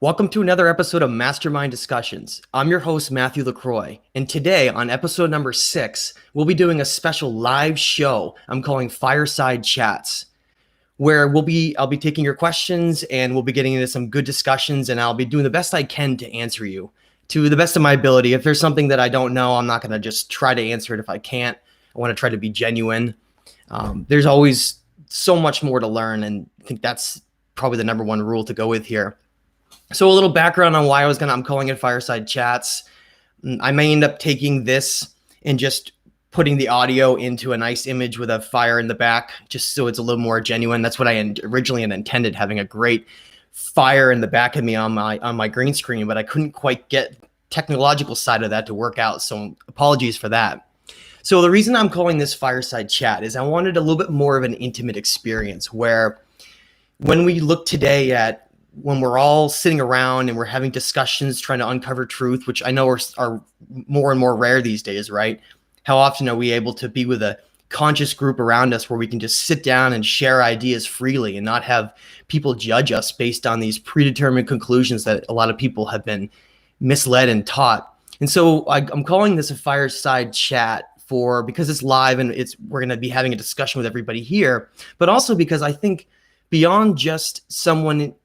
Welcome to another episode of Mastermind Discussions. I'm your host, Matthew LaCroix, and today on episode number 6, we'll be doing a special live show I'm calling Fireside Chats, where I'll be taking your questions and we'll be getting into some good discussions, and I'll be doing the best I can to answer you to the best of my ability. If there's something that I don't know, I'm not going to just try to answer it if I can't. I want to try to be genuine. There's always so much more to learn, and I think that's probably the number one rule to go with here. So a little background on why I'm calling it Fireside Chats. I may end up taking this and just putting the audio into a nice image with a fire in the back, just so it's a little more genuine. That's what I originally intended, having a great fire in the back of me on my green screen, but I couldn't quite get technological side of that to work out. So apologies for that. So the reason I'm calling this Fireside Chat is I wanted a little bit more of an intimate experience where when we look today at when we're all sitting around and we're having discussions trying to uncover truth, which I know are more and more rare these days, right? How often are we able to be with a conscious group around us where we can just sit down and share ideas freely and not have people judge us based on these predetermined conclusions that a lot of people have been misled and taught? And so I'm calling this a Fireside Chat because it's live and we're going to be having a discussion with everybody here, but also because I think beyond just someone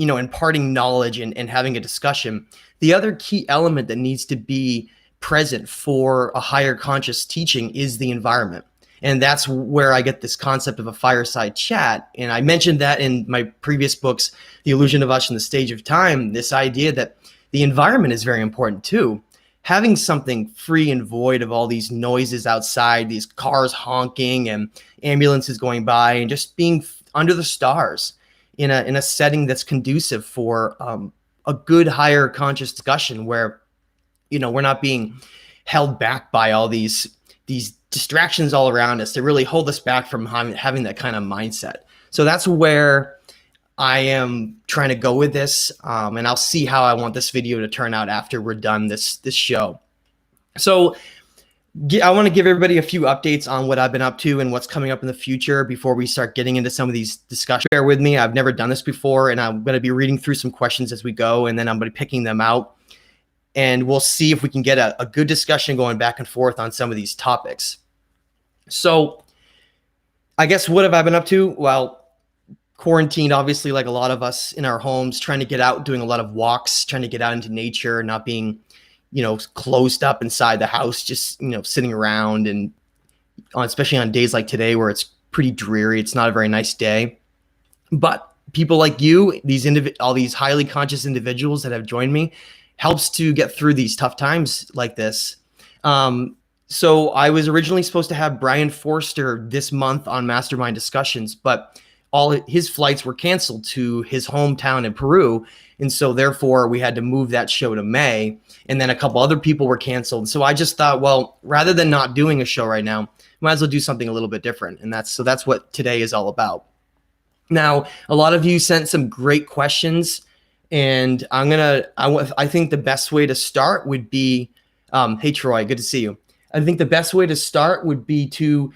imparting knowledge and having a discussion, the other key element that needs to be present for a higher conscious teaching is the environment. And that's where I get this concept of a fireside chat. And I mentioned that in my previous books, The Illusion of Us and the Stage of Time, this idea that the environment is very important too. Having something free and void of all these noises outside, these cars honking and ambulances going by, and just being under the stars in a setting that's conducive for a good higher conscious discussion where, we're not being held back by all these distractions all around us that really hold us back from having that kind of mindset. So that's where I am trying to go with this. And I'll see how I want this video to turn out after we're done this show. So I want to give everybody a few updates on what I've been up to and what's coming up in the future before we start getting into some of these discussions. Bear with me. I've never done this before, and I'm going to be reading through some questions as we go, and then I'm going to be picking them out, and we'll see if we can get a good discussion going back and forth on some of these topics. So I guess what have I been up to? Well, quarantined, obviously, like a lot of us in our homes, trying to get out, doing a lot of walks, trying to get out into nature, not being closed up inside the house, just, sitting around, and especially on days like today where it's pretty dreary. It's not a very nice day, but people like you, all these highly conscious individuals that have joined me, helps to get through these tough times like this. So I was originally supposed to have Brian Forster this month on Mastermind Discussions, but all his flights were canceled to his hometown in Peru. And so therefore we had to move that show to May, and then a couple other people were canceled. So I just thought, well, rather than not doing a show right now, might as well do something a little bit different. And that's what today is all about. Now, a lot of you sent some great questions, and I think the best way to start would be, hey Troy, good to see you. I think the best way to start would be to,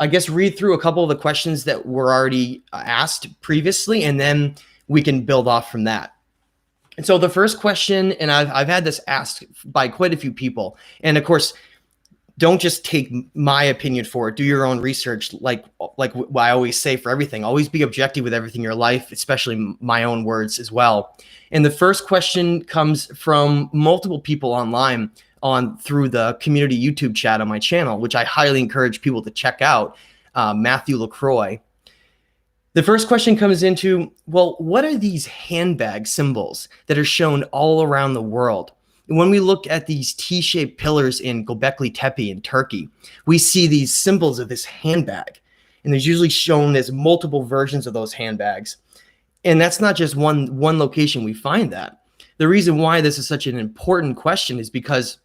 I guess, read through a couple of the questions that were already asked previously, and then we can build off from that. And so the first question, and I've had this asked by quite a few people, and of course, don't just take my opinion for it. Do your own research, like what I always say for everything. Always be objective with everything in your life, especially my own words as well. And the first question comes from multiple people online through the community YouTube chat on my channel, which I highly encourage people to check out, Matthew LaCroix. The first question comes into, well, what are these handbag symbols that are shown all around the world? And when we look at these T-shaped pillars in Göbekli Tepe in Turkey, we see these symbols of this handbag. And there's usually shown as multiple versions of those handbags. And that's not just one location we find that. The reason why this is such an important question is because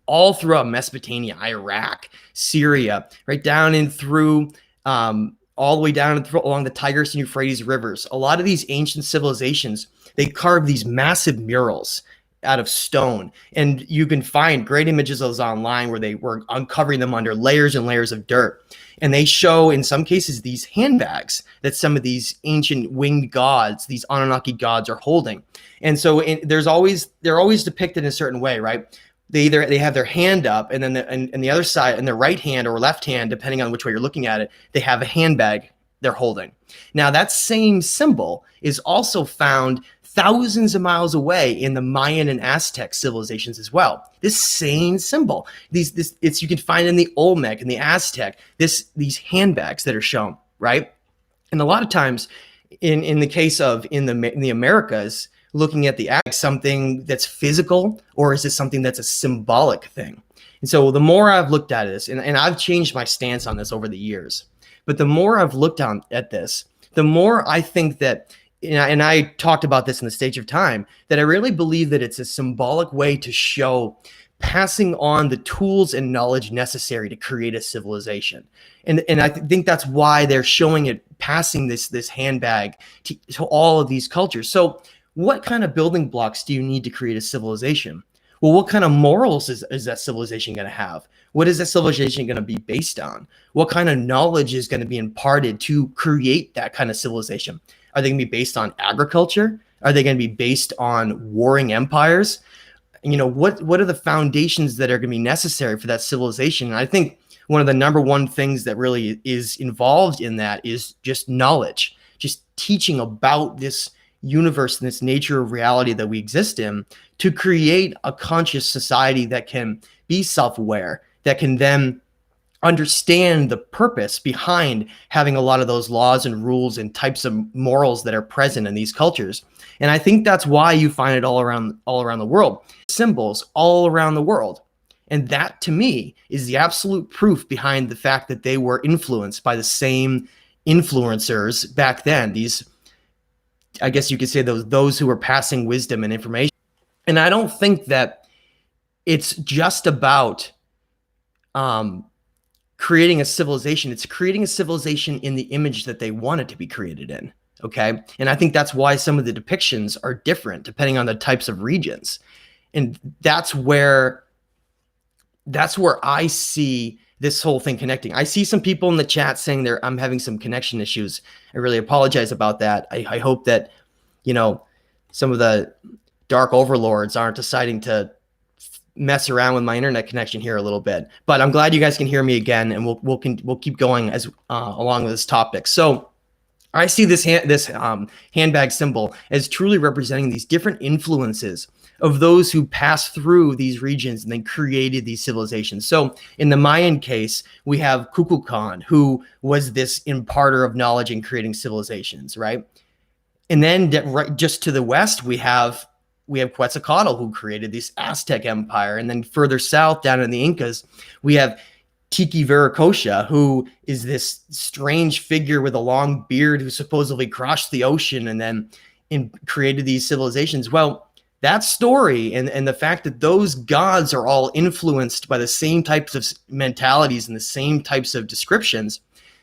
all throughout Mesopotamia, Iraq, Syria, right down in through all the way down along the Tigris and Euphrates rivers, a lot of these ancient civilizations, they carved these massive murals out of stone. And you can find great images of those online where they were uncovering them under layers and layers of dirt. And they show, in some cases, these handbags that some of these ancient winged gods, these Anunnaki gods, are holding. And so they're always depicted in a certain way, right? They have their hand up, and then and the other side, in their right hand or left hand, depending on which way you're looking at it, they have a handbag they're holding. Now, that same symbol is also found thousands of miles away in the Mayan and Aztec civilizations as well. This same symbol, you can find in the Olmec and the Aztec, these handbags that are shown, right? And a lot of times, in the case of in the Americas, looking at the act, something that's physical, or is this something that's a symbolic thing? And so the more I've looked at this, and I've changed my stance on this over the years, but the more I've looked at this, the more I think that, and I talked about this in the Stage of Time, that I really believe that it's a symbolic way to show passing on the tools and knowledge necessary to create a civilization. And I think that's why they're showing it, passing this handbag to all of these cultures. So what kind of building blocks do you need to create a civilization? Well, what kind of morals is that civilization going to have? What is that civilization going to be based on? What kind of knowledge is going to be imparted to create that kind of civilization? Are they going to be based on agriculture? Are they going to be based on warring empires? What are the foundations that are going to be necessary for that civilization? And I think one of the number one things that really is involved in that is just knowledge, just teaching about this universe and this nature of reality that we exist in, to create a conscious society that can be self-aware, that can then understand the purpose behind having a lot of those laws and rules and types of morals that are present in these cultures. And I think that's why you find it all around the world, symbols all around the world. And that, to me, is the absolute proof behind the fact that they were influenced by the same influencers back then. These, I guess you could say, those who were passing wisdom and information. And I don't think that it's just about creating a civilization. It's creating a civilization in the image that they want it to be created in. Okay. And I think that's why some of the depictions are different depending on the types of regions. And that's where I see this whole thing connecting. I see some people in the chat saying I'm having some connection issues. I really apologize about that. I hope that, some of the dark overlords aren't deciding to mess around with my internet connection here a little bit, but I'm glad you guys can hear me again, and we'll keep going as along with this topic. So I see this handbag symbol as truly representing these different influences of those who passed through these regions and then created these civilizations. So in the Mayan case, we have Kukulkan, who was this imparter of knowledge in creating civilizations, right? And then right just to the west, we have Quetzalcoatl, who created this Aztec empire. And then further south, down in the Incas, we have Tiki Viracocha, who is this strange figure with a long beard who supposedly crossed the ocean and then created these civilizations. Well, that story and the fact that those gods are all influenced by the same types of mentalities and the same types of descriptions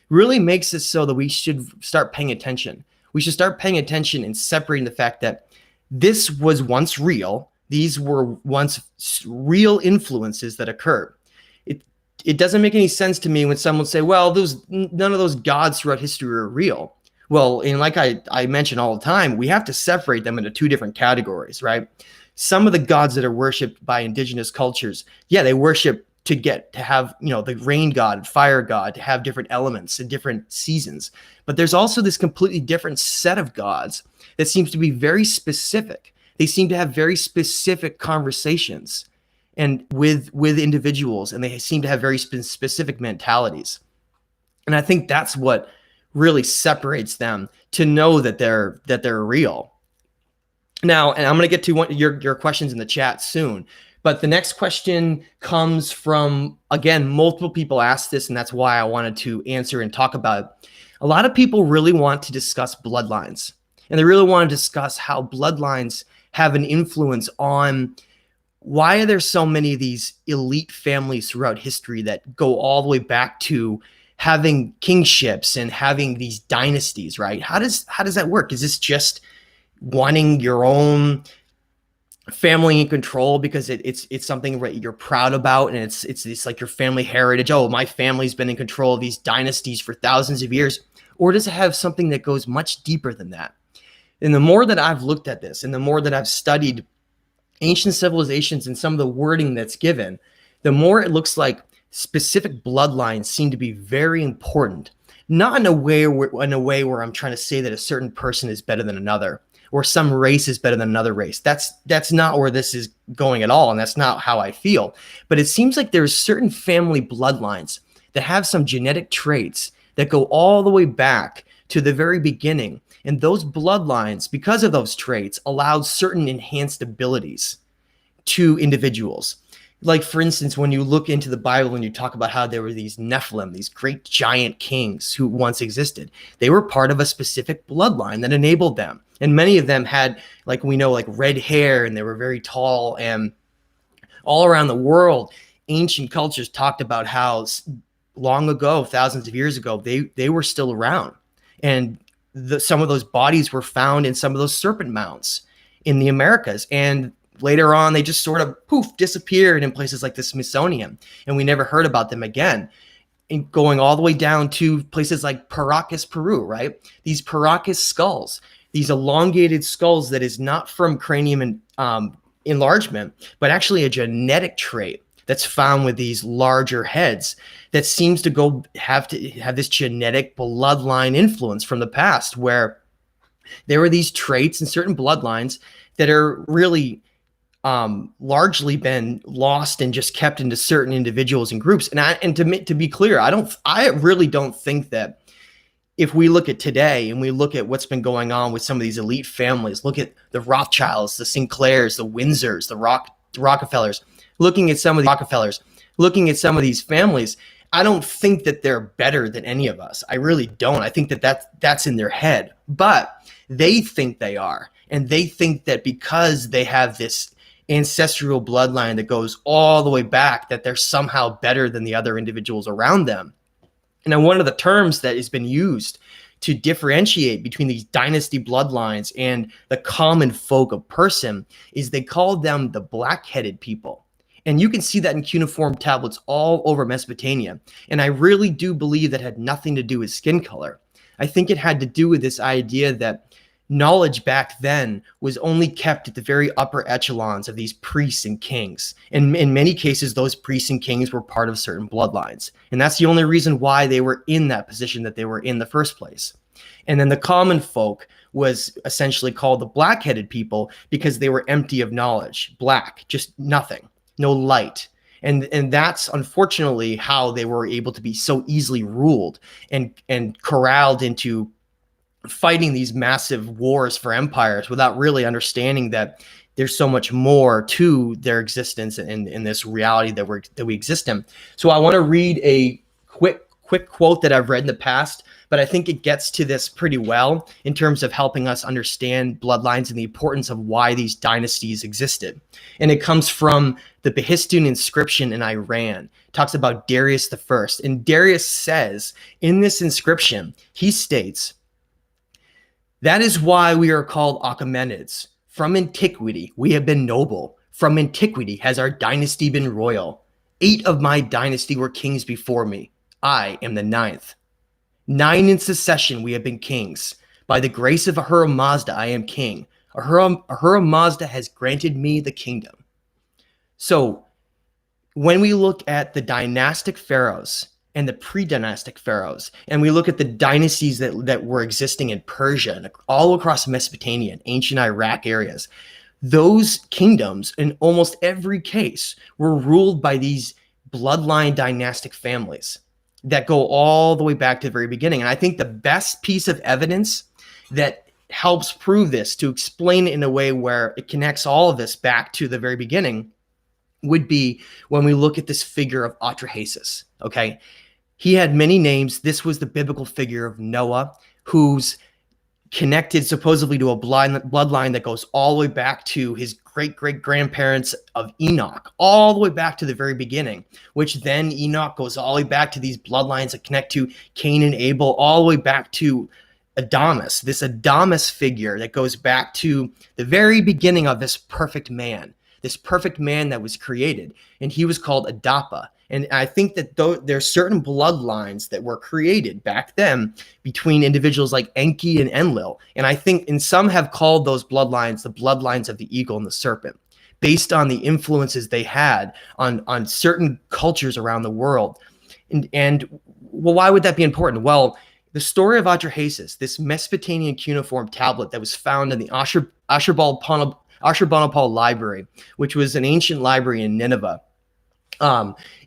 really makes it so that we should start paying attention. We should start paying attention and separating the fact that this was once real. These were once real influences that occurred. It doesn't make any sense to me when someone say, well, none of those gods throughout history are real. Well, and like I mention all the time, we have to separate them into two different categories, right? Some of the gods that are worshipped by indigenous cultures, yeah, they worship to have, the rain god, fire god, to have different elements and different seasons. But there's also this completely different set of gods that seems to be very specific. They seem to have very specific conversations and with individuals, and they seem to have very specific mentalities. And I think that's what really separates them, to know that they're real. Now, and I'm going to get to your questions in the chat soon, but the next question comes from, again, multiple people asked this, and that's why I wanted to answer and talk about it. A lot of people really want to discuss bloodlines, and they really want to discuss how bloodlines have an influence on why are there so many of these elite families throughout history that go all the way back to having kingships and having these dynasties, right? How does that work? Is this just wanting your own family in control because it's something that you're proud about, and it's like your family heritage. Oh, my family's been in control of these dynasties for thousands of years. Or does it have something that goes much deeper than that? And the more that I've looked at this, and the more that I've studied ancient civilizations and some of the wording that's given, the more it looks like specific bloodlines seem to be very important. Not in a way where I'm trying to say that a certain person is better than another, or some race is better than another race. That's not where this is going at all, and that's not how I feel. But it seems like there's certain family bloodlines that have some genetic traits that go all the way back to the very beginning. And those bloodlines, because of those traits, allowed certain enhanced abilities to individuals. Like, for instance, when you look into the Bible and you talk about how there were these Nephilim, these great giant kings who once existed, they were part of a specific bloodline that enabled them. And many of them had, like we know, like red hair, and they were very tall. And all around the world, ancient cultures talked about how long ago, thousands of years ago, they were still around. And some of those bodies were found in some of those serpent mounds in the Americas. And later on, they just sort of poof, disappeared in places like the Smithsonian, and we never heard about them again. And going all the way down to places like Paracas, Peru, right? These Paracas skulls, these elongated skulls that is not from cranium and enlargement, but actually a genetic trait that's found with these larger heads that seems to have this genetic bloodline influence from the past, where there were these traits in certain bloodlines that are really largely been lost and just kept into certain individuals and groups. And to be clear, I really don't think that if we look at today and we look at what's been going on with some of these elite families, look at the Rothschilds, the Sinclairs, the Windsors, the Rockefellers, looking at some of these families, I don't think that they're better than any of us. I really don't. I think that's in their head, but they think they are. And they think that because they have this ancestral bloodline that goes all the way back, that they're somehow better than the other individuals around them. And then one of the terms that has been used to differentiate between these dynasty bloodlines and the common folk of person is they call them the black-headed people. And you can see that in cuneiform tablets all over Mesopotamia. And I really do believe that had nothing to do with skin color. I think it had to do with this idea that knowledge back then was only kept at the very upper echelons of these priests and kings. And in many cases, those priests and kings were part of certain bloodlines. And that's the only reason why they were in that position that they were in the first place. And then the common folk was essentially called the black-headed people because they were empty of knowledge, black, just nothing, no light. And that's unfortunately how they were able to be so easily ruled and corralled into fighting these massive wars for empires without really understanding that there's so much more to their existence in this reality that we exist in. So I want to read a quick quote that I've read in the past, but I think it gets to this pretty well in terms of helping us understand bloodlines and the importance of why these dynasties existed. And it comes from the Behistun inscription in Iran. It talks about Darius the First. And Darius says in this inscription, he states, "That is why we are called Achaemenids. From antiquity, we have been noble. From antiquity has our dynasty been royal. 8 of my dynasty were kings before me. I am the 9th. 9 in succession we have been kings. By the grace of Ahura Mazda, I am king. Ahura Mazda has granted me the kingdom." So when we look at the dynastic pharaohs and the pre-dynastic pharaohs, and we look at the dynasties that were existing in Persia and all across Mesopotamia and ancient Iraq areas, those kingdoms in almost every case were ruled by these bloodline dynastic families that go all the way back to the very beginning. And I think the best piece of evidence that helps prove this, to explain it in a way where it connects all of this back to the very beginning, would be when we look at this figure of Atrahasis, okay? He had many names. This was the biblical figure of Noah, who's connected supposedly to a bloodline that goes all the way back to his great-great-grandparents of Enoch, all the way back to the very beginning, which then Enoch goes all the way back to these bloodlines that connect to Cain and Abel, all the way back to Adamus, this Adamus figure that goes back to the very beginning of this perfect man that was created. And he was called Adapa. And I think that there's certain bloodlines that were created back then between individuals like Enki and Enlil. And I think, and some have called those bloodlines the bloodlines of the eagle and the serpent, based on the influences they had on certain cultures around the world. And well, why would that be important? Well, the Story of Atrahasis, this Mesopotamian cuneiform tablet that was found in the Ashurbanipal Library, which was an ancient library in Nineveh.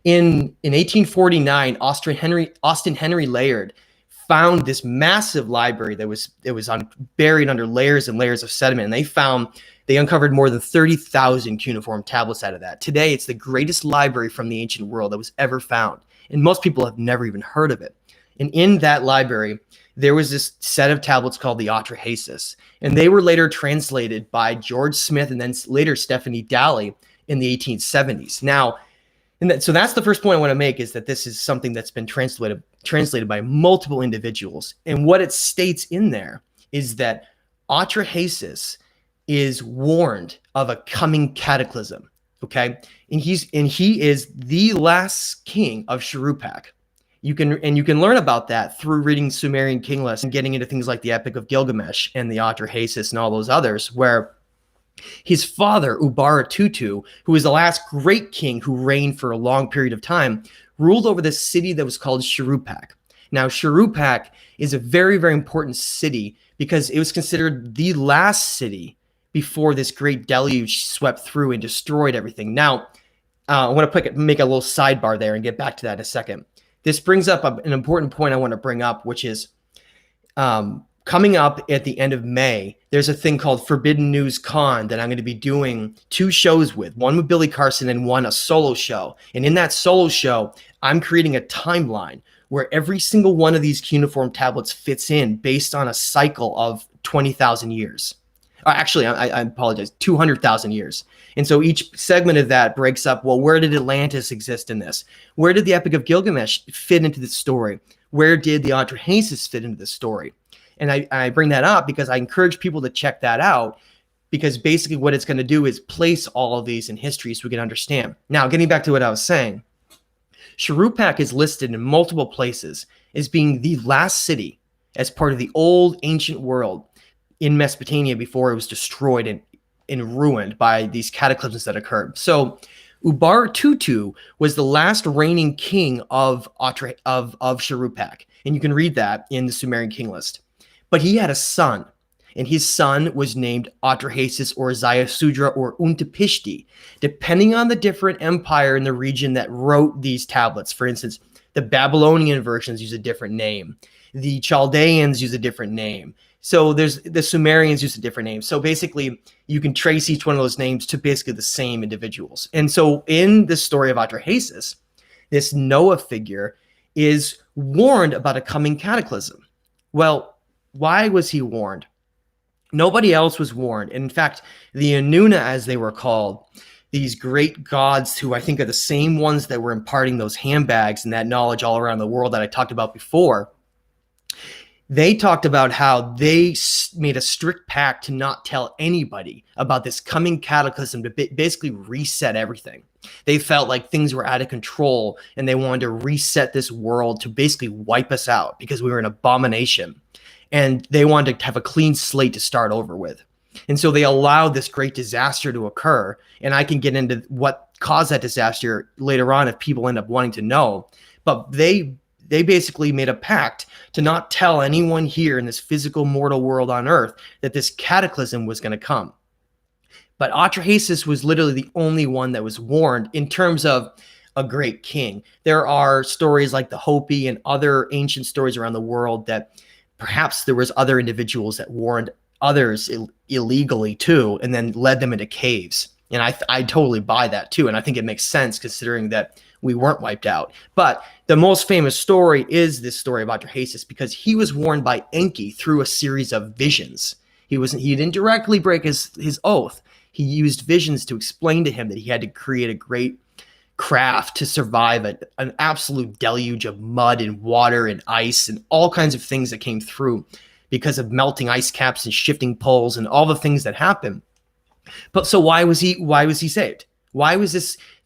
In 1849, Austin Henry Layard found this massive library that was buried under layers and layers of sediment, and they uncovered more than 30,000 cuneiform tablets out of that. Today, it's the greatest library from the ancient world that was ever found, and most people have never even heard of it. And in that library, there was this set of tablets called the Atrahasis, and they were later translated by George Smith and then later Stephanie Dalley in the 1870s. Now, so that's the first point I want to make, is that this is something that's been translated by multiple individuals. And what it states in there is that Atrahasis is warned of a coming cataclysm. Okay, and he is the last king of Shuruppak. You can learn about that through reading Sumerian king lists and getting into things like the Epic of Gilgamesh and the Atrahasis and all those others, where his father, Ubaratutu, who was the last great king who reigned for a long period of time, ruled over this city that was called Shuruppak. Now, Shuruppak is a very, very important city because it was considered the last city before this great deluge swept through and destroyed everything. Now, I want to make a little sidebar there and get back to that in a second. This brings up an important point I want to bring up, which is coming up at the end of May, there's a thing called Forbidden News Con that I'm going to be doing 2 shows with, one with Billy Carson and one a solo show. And in that solo show, I'm creating a timeline where every single one of these cuneiform tablets fits in based on a cycle of 20,000 years. Actually, I apologize, 200,000 years. And so each segment of that breaks up, well, where did Atlantis exist in this? Where did the Epic of Gilgamesh fit into the story? Where did the Atrahasis fit into the story? And I bring that up because I encourage people to check that out, because basically what it's going to do is place all of these in history so we can understand. Now, getting back to what I was saying, Shuruppak is listed in multiple places as being the last city as part of the old ancient world in Mesopotamia before it was destroyed and ruined by these cataclysms that occurred. So Ubaratutu was the last reigning king of Shuruppak, and you can read that in the Sumerian king list. But he had a son, and his son was named Atrahasis or Zayasudra or Untapishti, depending on the different empire in the region that wrote these tablets. For instance, the Babylonian versions use a different name. The Chaldeans use a different name. So the Sumerians use a different name. So basically, you can trace each one of those names to basically the same individuals. And so in the Story of Atrahasis, this Noah figure is warned about a coming cataclysm. Well, why was he warned? Nobody else was warned. In fact, the Anunna, as they were called, these great gods who I think are the same ones that were imparting those handbags and that knowledge all around the world that I talked about before, they talked about how they made a strict pact to not tell anybody about this coming cataclysm, to basically reset everything. They felt like things were out of control and they wanted to reset this world to basically wipe us out because we were an abomination. And they wanted to have a clean slate to start over with. And so they allowed this great disaster to occur. And I can get into what caused that disaster later on if people end up wanting to know. But they basically made a pact to not tell anyone here in this physical mortal world on Earth that this cataclysm was going to come. But Atrahasis was literally the only one that was warned in terms of a great king. There are stories like the Hopi and other ancient stories around the world that perhaps there was other individuals that warned others illegally too, and then led them into caves. And I totally buy that too. And I think it makes sense considering that we weren't wiped out. But the most famous story is this story of Atrahasis, because he was warned by Enki through a series of visions. He didn't directly break his oath. He used visions to explain to him that he had to create a great craft to survive an absolute deluge of mud and water and ice and all kinds of things that came through, because of melting ice caps and shifting poles and all the things that happen. But so why was he saved? Why was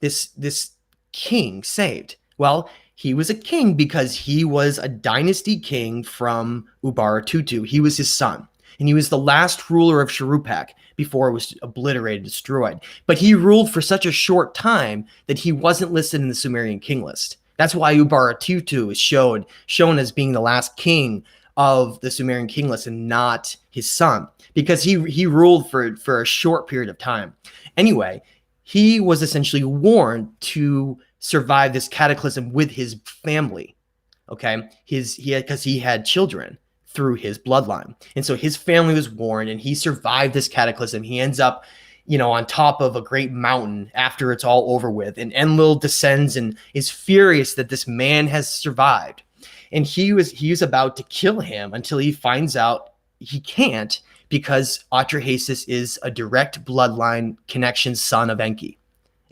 this king saved? Well, he was a king because he was a dynasty king from Ubaratutu. He was his son, and he was the last ruler of Shuruppak before it was obliterated, destroyed. But he ruled for such a short time that he wasn't listed in the Sumerian king list. That's why Ubaratutu is shown as being the last king of the Sumerian king list and not his son, because he ruled for a short period of time. Anyway, he was essentially warned to survive this cataclysm with his family. Okay, because he had children through his bloodline, and so his family was warned, and he survived this cataclysm. He ends up, on top of a great mountain after it's all over with, and Enlil descends and is furious that this man has survived, and he was about to kill him until he finds out he can't, because Atrahasis is a direct bloodline connection son of Enki.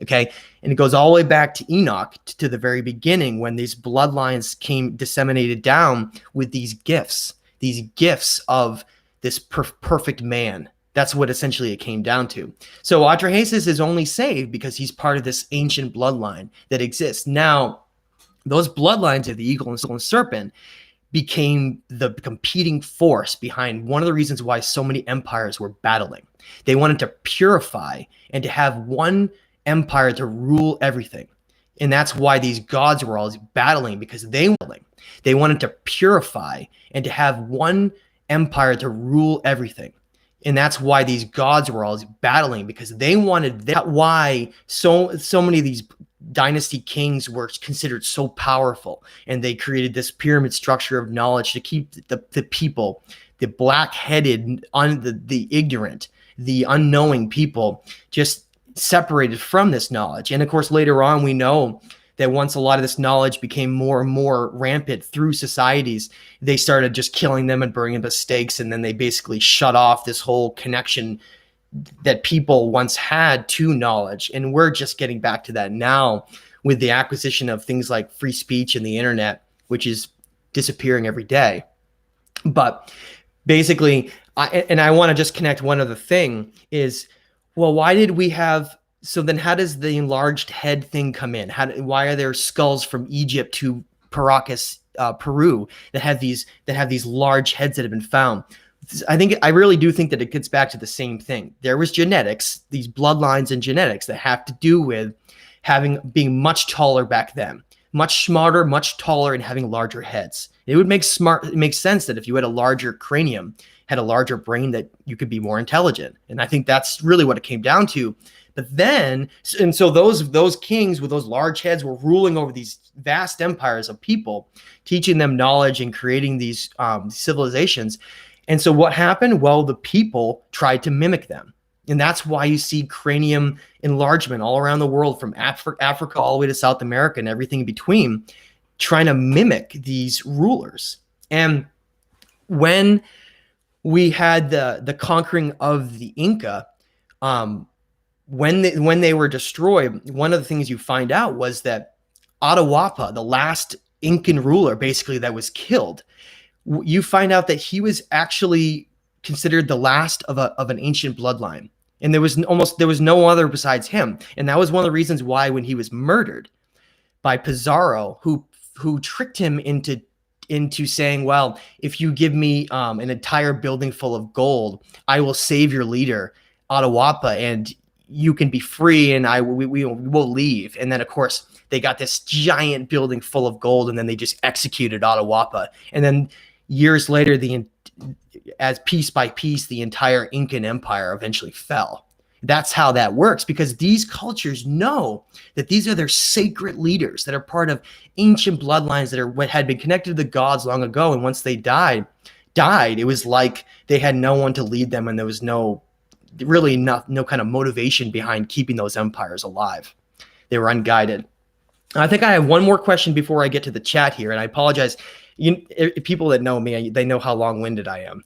Okay, and it goes all the way back to Enoch, to the very beginning, when these bloodlines came disseminated down with these gifts of this perfect man. That's what essentially it came down to. So Atrahasis is only saved because he's part of this ancient bloodline that exists. Now, those bloodlines of the eagle and serpent became the competing force behind one of the reasons why so many empires were battling. They wanted to purify and to have one empire to rule everything. And that's why these gods were always battling, because they wanted to purify and to have one empire to rule everything. And that's why these gods were always battling, because they wanted that. Why so many of these dynasty kings were considered so powerful, and they created this pyramid structure of knowledge to keep the people, the black-headed, the ignorant, the unknowing people, just separated from this knowledge. And of course, later on, we know that once a lot of this knowledge became more and more rampant through societies, they started just killing them and burning them at stakes, and then they basically shut off this whole connection that people once had to knowledge. And we're just getting back to that now with the acquisition of things like free speech and the internet, which is disappearing every day. But basically, I want to just connect one other thing is, well, why did we have, so then how does the enlarged head thing come in? Why are there skulls from Egypt to Paracas, Peru, that have these large heads that have been found? I really do think that it gets back to the same thing. There was genetics, these bloodlines and genetics that have to do with being much taller back then, much smarter, much taller, and having larger heads. It would make sense that if you had a larger cranium, had a larger brain, that you could be more intelligent. And I think that's really what it came down to. But then, and so those kings with those large heads were ruling over these vast empires of people, teaching them knowledge and creating these civilizations. And so what happened? Well, the people tried to mimic them. And that's why you see cranium enlargement all around the world, from Africa all the way to South America and everything in between, trying to mimic these rulers. And when we had the conquering of the Inca, when they were destroyed, one of the things you find out was that Atahualpa, the last Incan ruler basically that was killed, you find out that he was actually considered the last of an ancient bloodline. And there was no other besides him. And that was one of the reasons why, when he was murdered by Pizarro, who tricked him into saying, well, if you give me an entire building full of gold, I will save your leader, Atahualpa, and you can be free, and we will leave. And then, of course, they got this giant building full of gold, and then they just executed Atahualpa. And then years later, as piece by piece, the entire Incan Empire eventually fell. That's how that works, because these cultures know that these are their sacred leaders that are part of ancient bloodlines that had been connected to the gods long ago. And once they died, it was like they had no one to lead them, and there was no kind of motivation behind keeping those empires alive. They were unguided. I think I have one more question before I get to the chat here, and I apologize. People that know me, they know how long-winded I am.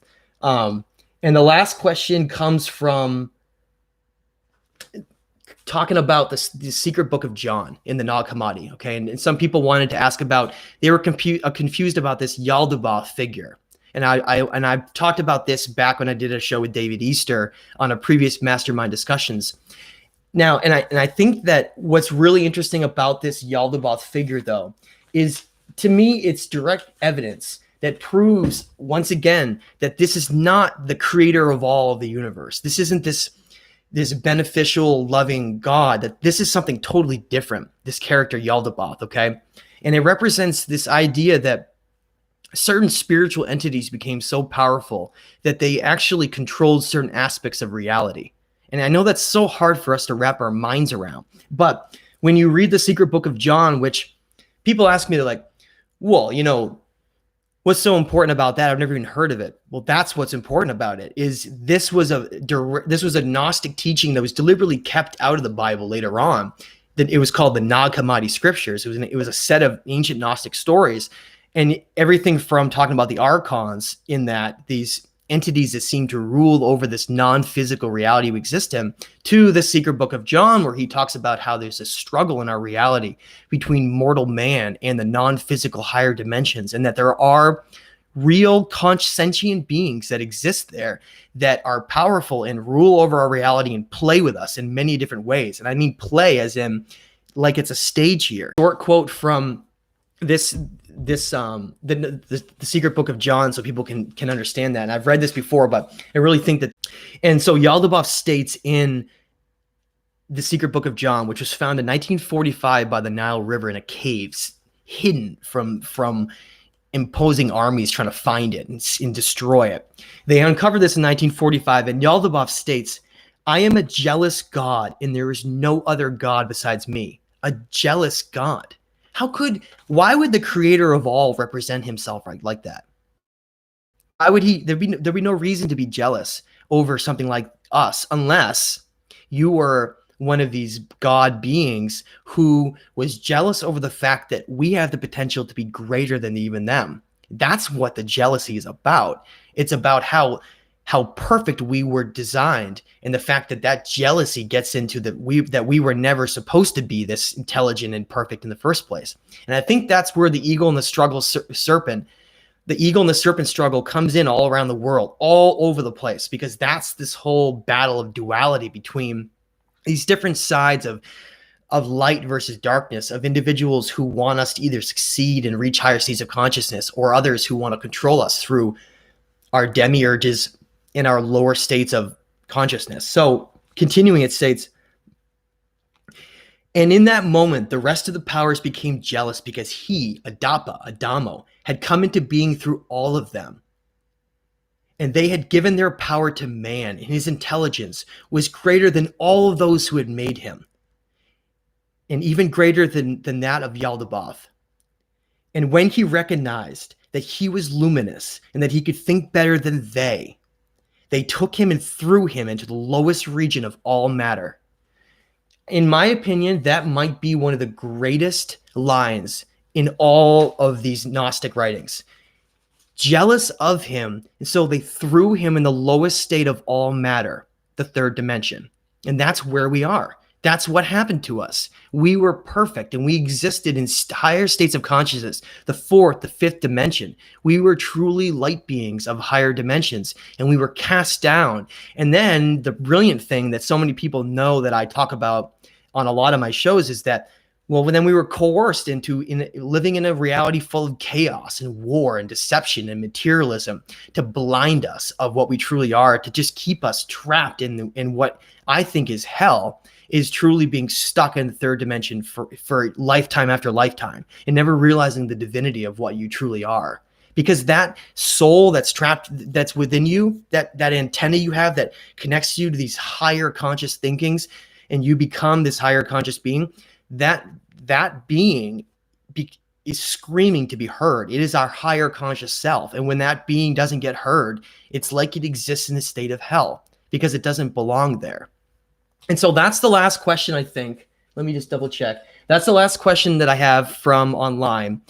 And the last question comes from talking about the secret book of John in the Nag Hammadi. Okay, and some people wanted to ask about, they were confused about this Yaldabaoth figure. And I've talked about this back when I did a show with David Easter on a previous Mastermind Discussions. Now, and I think that what's really interesting about this Yaldabaoth figure, though, is, to me, it's direct evidence that proves once again that this is not the creator of all of the universe. This isn't this beneficial, loving God. That this is something totally different. This character Yaldabaoth, okay, and it represents this idea that certain spiritual entities became so powerful that they actually controlled certain aspects of reality. And I know that's so hard for us to wrap our minds around. But when you read the Secret Book of John, which people ask me, they're like, well, you know, what's so important about that? I've never even heard of it. Well, that's what's important about it, is this was a Gnostic teaching that was deliberately kept out of the Bible later on. That it was called the Nag Hammadi scriptures. It was a set of ancient Gnostic stories. And everything from talking about the archons, in that these entities that seem to rule over this non-physical reality we exist in, to the Secret Book of John, where he talks about how there's a struggle in our reality between mortal man and the non-physical higher dimensions, and that there are real sentient beings that exist there that are powerful and rule over our reality and play with us in many different ways. And I mean play as in like it's a stage here. Short quote from the Secret Book of John, so people can understand that. And I've read this before, but I really think that. And so Yaldabaoth states in the Secret Book of John, which was found in 1945 by the Nile River in a cave, hidden from imposing armies trying to find it and destroy it. They uncovered this in 1945, and Yaldabaoth states, "I am a jealous God, and there is no other God besides me." A jealous God. Why would the creator of all represent himself like that? Why would there'd be no reason to be jealous over something like us, unless you were one of these God beings who was jealous over the fact that we have the potential to be greater than even them. That's what the jealousy is about. It's about how perfect we were designed, and the fact that jealousy gets into that we were never supposed to be this intelligent and perfect in the first place. And I think that's where the eagle and the serpent struggle comes in all around the world, all over the place, because that's this whole battle of duality between these different sides of light versus darkness, of individuals who want us to either succeed and reach higher states of consciousness, or others who want to control us through our demiurges in our lower states of consciousness. So continuing, it states, "And in that moment, the rest of the powers became jealous because he, Adamo, had come into being through all of them. And they had given their power to man, and his intelligence was greater than all of those who had made him, and even greater than that of Yaldabaoth. And when he recognized that he was luminous and that he could think better than they took him and threw him into the lowest region of all matter." In my opinion, that might be one of the greatest lines in all of these Gnostic writings. Jealous of him, and so they threw him in the lowest state of all matter, the third dimension. And that's where we are. That's what happened to us. We were perfect, and we existed in higher states of consciousness, the fourth, the fifth dimension. We were truly light beings of higher dimensions, and we were cast down. And then the brilliant thing that so many people know that I talk about on a lot of my shows is that, well, then we were coerced into living in a reality full of chaos and war and deception and materialism, to blind us of what we truly are, to just keep us trapped in what I think is hell, is truly being stuck in the third dimension for lifetime after lifetime, and never realizing the divinity of what you truly are. Because that soul that's trapped, that's within you, that antenna you have that connects you to these higher conscious thinkings, and you become this higher conscious being, that being is screaming to be heard. It is our higher conscious self. And when that being doesn't get heard, it's like it exists in a state of hell, because it doesn't belong there. And so that's the last question, I think. Let me just double check. That's the last question that I have from online.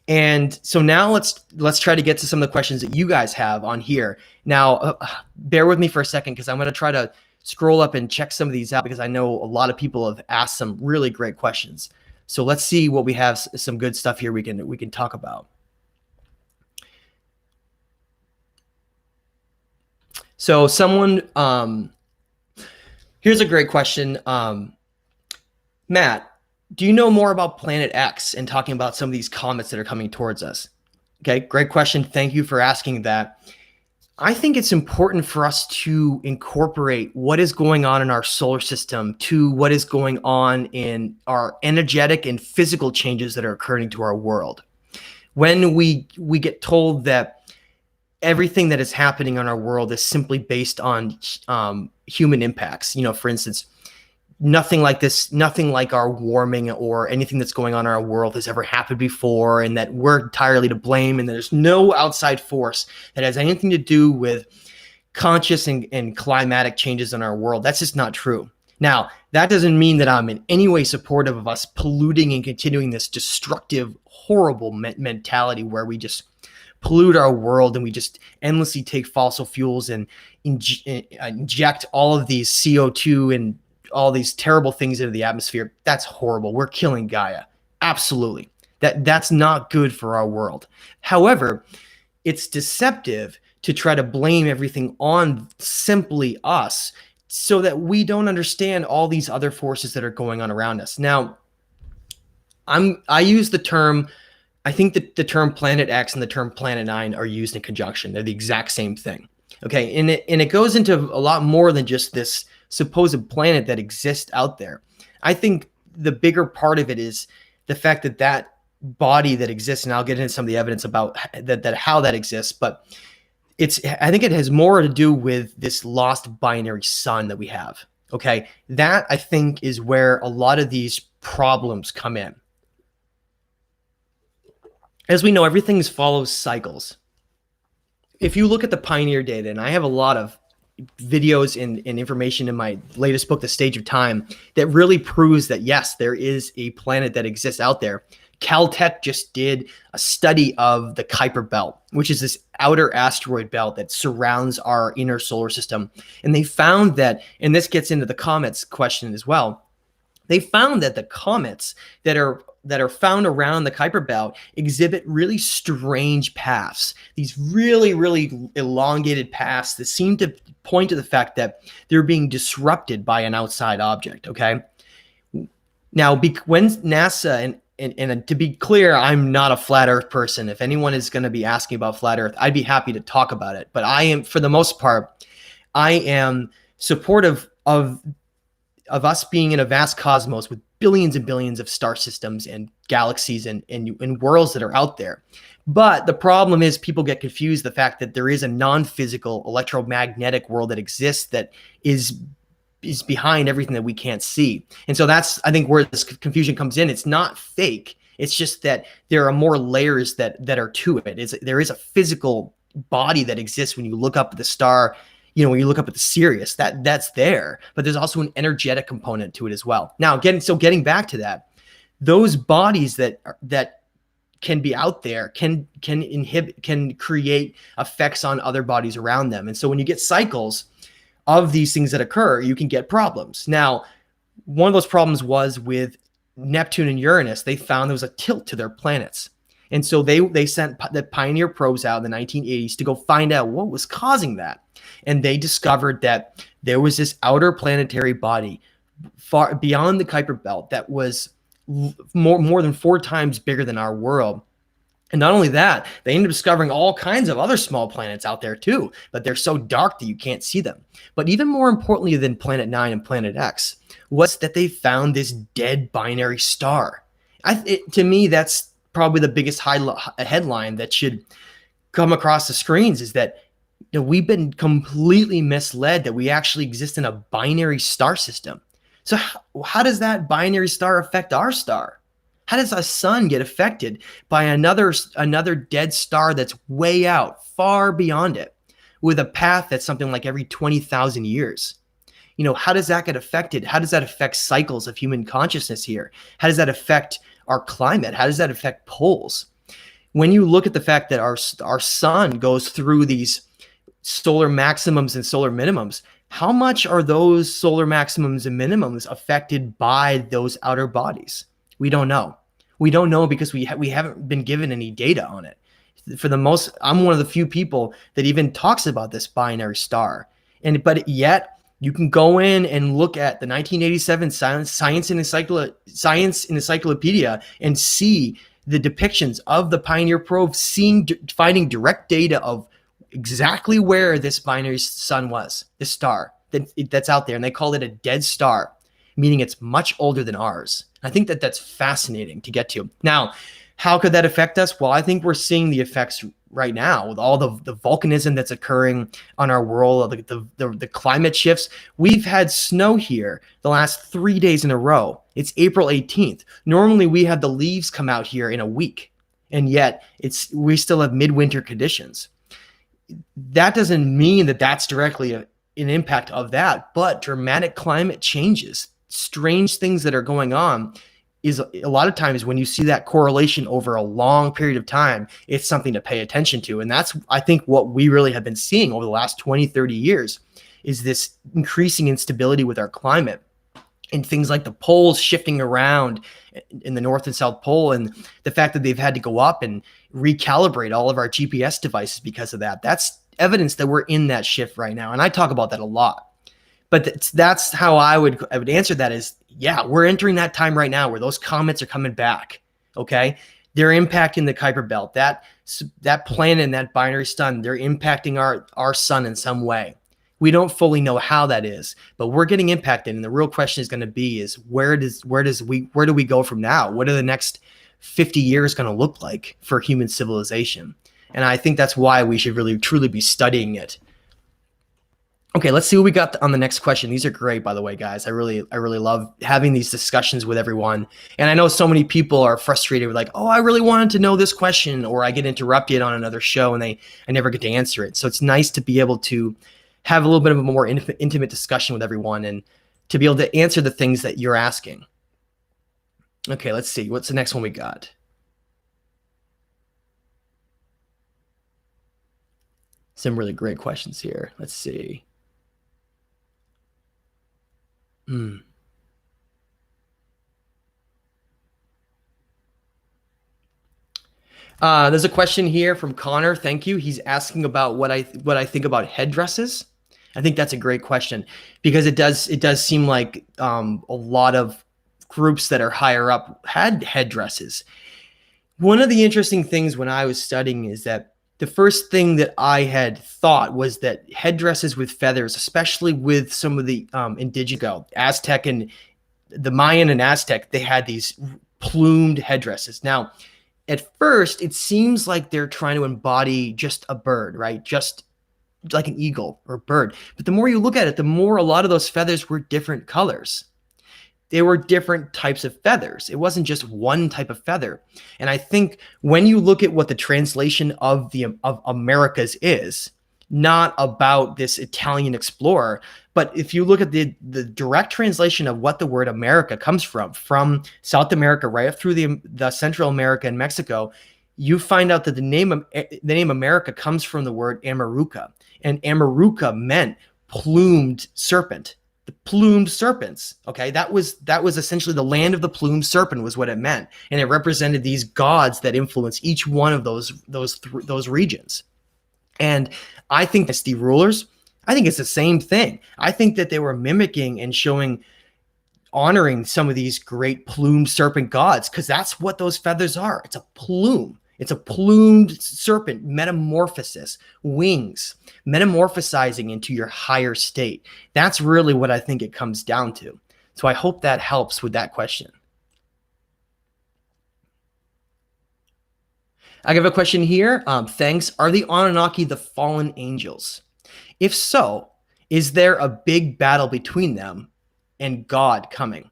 And so now let's try to get to some of the questions that you guys have on here. Now, bear with me for a second, because I'm going to try to scroll up and check some of these out, because I know a lot of people have asked some really great questions. So let's see what we have, some good stuff here we can talk about. So someone, here's a great question. Matt, do you know more about Planet X and talking about some of these comets that are coming towards us? Okay, great question. Thank you for asking that. I think it's important for us to incorporate what is going on in our solar system to what is going on in our energetic and physical changes that are occurring to our world. When we get told that everything that is happening on our world is simply based on human impacts, for instance, nothing like this, nothing like our warming or anything that's going on in our world has ever happened before, and that we're entirely to blame, and there's no outside force that has anything to do with conscious and climatic changes in our world. That's just not true. Now, that doesn't mean that I'm in any way supportive of us polluting and continuing this destructive, horrible mentality where we just pollute our world and we just endlessly take fossil fuels and inject all of these CO2 and all these terrible things into the atmosphere. That's horrible. We're killing Gaia. Absolutely. That's not good for our world. However, it's deceptive to try to blame everything on simply us so that we don't understand all these other forces that are going on around us. Now, I use the term, I think that the term Planet X and the term Planet 9 are used in conjunction. They're the exact same thing. Okay, and it goes into a lot more than just this supposed planet that exists out there. I think the bigger part of it is the fact that body that exists, and I'll get into some of the evidence about that how that exists, but I think it has more to do with this lost binary sun that we have. Okay, that I think is where a lot of these problems come in. As we know, everything follows cycles. If you look at the Pioneer data, and I have a lot of videos and information in my latest book, The Stage of Time, that really proves that, yes, there is a planet that exists out there. Caltech just did a study of the Kuiper Belt, which is this outer asteroid belt that surrounds our inner solar system. And they found that, and this gets into the comets question as well, they found that the comets that are found around the Kuiper Belt exhibit really strange paths, these really, really elongated paths that seem to point to the fact that they're being disrupted by an outside object, okay? Now, when NASA, and to be clear, I'm not a flat Earth person. If anyone is going to be asking about flat Earth, I'd be happy to talk about it. But I am, for the most part, I am supportive of us being in a vast cosmos with billions and billions of star systems and galaxies and worlds that are out there. But the problem is people get confused the fact that there is a non-physical electromagnetic world that exists that is behind everything that we can't see. And so that's, I think, where this confusion comes in. It's not fake. It's just that there are more layers that are to it. There is a physical body that exists when you look up at the star. When you look up at the Sirius, that's there, but there's also an energetic component to it as well. Now, getting back to that, those bodies that can be out there can create effects on other bodies around them. And so when you get cycles of these things that occur, you can get problems. Now, one of those problems was with Neptune and Uranus. They found there was a tilt to their planets. And so they sent the Pioneer probes out in the 1980s to go find out what was causing that. And they discovered that there was this outer planetary body far beyond the Kuiper Belt that was more than 4 times bigger than our world. And not only that, they ended up discovering all kinds of other small planets out there too, but they're so dark that you can't see them. But even more importantly than Planet 9 and Planet X was that they found this dead binary star. To me, that's probably the biggest headline that should come across the screens, is that we've been completely misled that we actually exist in a binary star system. So how does that binary star affect our star? How does our sun get affected by another dead star that's way out, far beyond it, with a path that's something like every 20,000 years? How does that get affected? How does that affect cycles of human consciousness here? How does that affect our climate? How does that affect poles? When you look at the fact that our sun goes through these solar maximums and solar minimums, how much are those solar maximums and minimums affected by those outer bodies? We don't know. We don't know because we haven't been given any data on it. I'm one of the few people that even talks about this binary star. But yet you can go in and look at the 1987 Science Encyclopedia and see the depictions of the Pioneer probe, finding direct data of exactly where this binary sun was, this star that's out there. And they call it a dead star, meaning it's much older than ours. I think that's fascinating to get to. Now, how could that affect us? Well, I think we're seeing the effects right now with all the volcanism that's occurring on our world, the climate shifts. We've had snow here the last 3 days in a row. It's April 18th. Normally we have the leaves come out here in a week, and yet we still have midwinter conditions. That doesn't mean that that's directly an impact of that, but dramatic climate changes, strange things that are going on, is a lot of times when you see that correlation over a long period of time, it's something to pay attention to. And that's, I think, what we really have been seeing over the last 20, 30 years is this increasing instability with our climate, and things like the poles shifting around in the North and South Pole, and the fact that they've had to go up and recalibrate all of our GPS devices because of that. That's evidence that we're in that shift right now. And I talk about that a lot. But that's how I would answer that is, yeah, we're entering that time right now where those comets are coming back, okay? They're impacting the Kuiper Belt. That planet and that binary sun, they're impacting our sun in some way. We don't fully know how that is, but we're getting impacted. And the real question is going to be is where do we go from now? What are the next 50 years going to look like for human civilization? And I think that's why we should really truly be studying it. Okay, let's see what we got on the next question. These are great, by the way, guys. I really love having these discussions with everyone. And I know so many people are frustrated with like, oh, I really wanted to know this question, or I get interrupted on another show and I never get to answer it. So it's nice to be able to have a little bit of a more intimate discussion with everyone and to be able to answer the things that you're asking. Okay, let's see. What's the next one we got? Some really great questions here. Let's see. There's a question here from Connor. Thank you. He's asking about what I think about headdresses. I think that's a great question because it does seem like a lot of groups that are higher up had headdresses. One of the interesting things when I was studying is that the first thing that I had thought was that headdresses with feathers, especially with some of the indigenous Aztec and the Mayan and Aztec, they had these plumed headdresses. Now, at first, it seems like they're trying to embody just a bird, right? Just like an eagle or a bird. But the more you look at it, the more a lot of those feathers were different colors. They were different types of feathers. It wasn't just one type of feather. And I think when you look at what the translation of Americas is, not about this Italian explorer, but if you look at the direct translation of what the word America comes from South America right up through the Central America and Mexico, you find out that the name America comes from the word Amaruca, and Amaruca meant plumed serpent. The plumed serpents. Okay, that was essentially the land of the plumed serpent was what it meant, and it represented these gods that influence each one of those regions. And I think as the rulers, I think it's the same thing. I think that they were mimicking and honoring some of these great plumed serpent gods because that's what those feathers are. It's a plume. It's a plumed serpent, metamorphosis, wings, metamorphosizing into your higher state. That's really what I think it comes down to. So I hope that helps with that question. I have a question here. Thanks. Are the Anunnaki the fallen angels? If so, is there a big battle between them and God coming?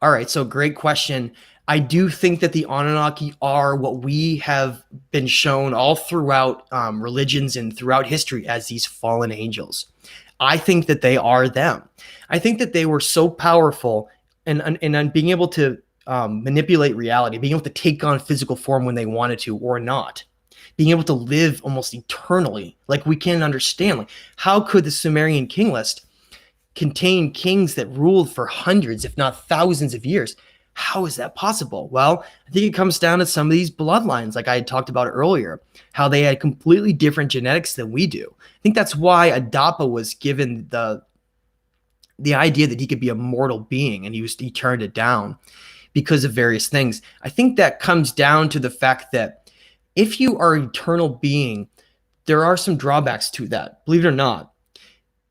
All right, so great question. I do think that the Anunnaki are what we have been shown all throughout religions and throughout history as these fallen angels. I think that they are them. I think that they were so powerful and being able to manipulate reality, being able to take on physical form when they wanted to or not, being able to live almost eternally. Like we can't understand, like how could the Sumerian king list contain kings that ruled for hundreds, if not thousands of years? How is that possible? Well, I think it comes down to some of these bloodlines, like I had talked about earlier, how they had completely different genetics than we do. I think that's why Adapa was given the idea that he could be a mortal being, and he turned it down because of various things. I think that comes down to the fact that if you are an eternal being, there are some drawbacks to that. Believe it or not,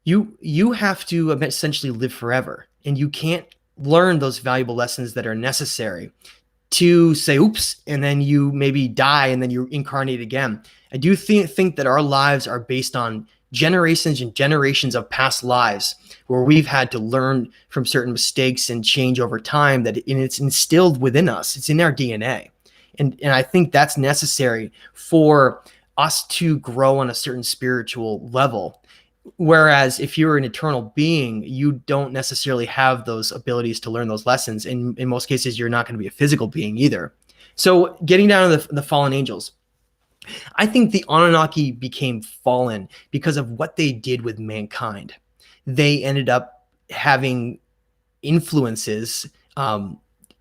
you have to essentially live forever, and you can't learn those valuable lessons that are necessary to say oops, and then you maybe die and then you incarnate again. I do think that our lives are based on generations and generations of past lives where we've had to learn from certain mistakes and change over time, that it's instilled within us. It's in our DNA. And I think that's necessary for us to grow on a certain spiritual level. Whereas if you're an eternal being, you don't necessarily have those abilities to learn those lessons. And in most cases, you're not going to be a physical being either. So getting down to the fallen angels, I think the Anunnaki became fallen because of what they did with mankind. They ended up having influences,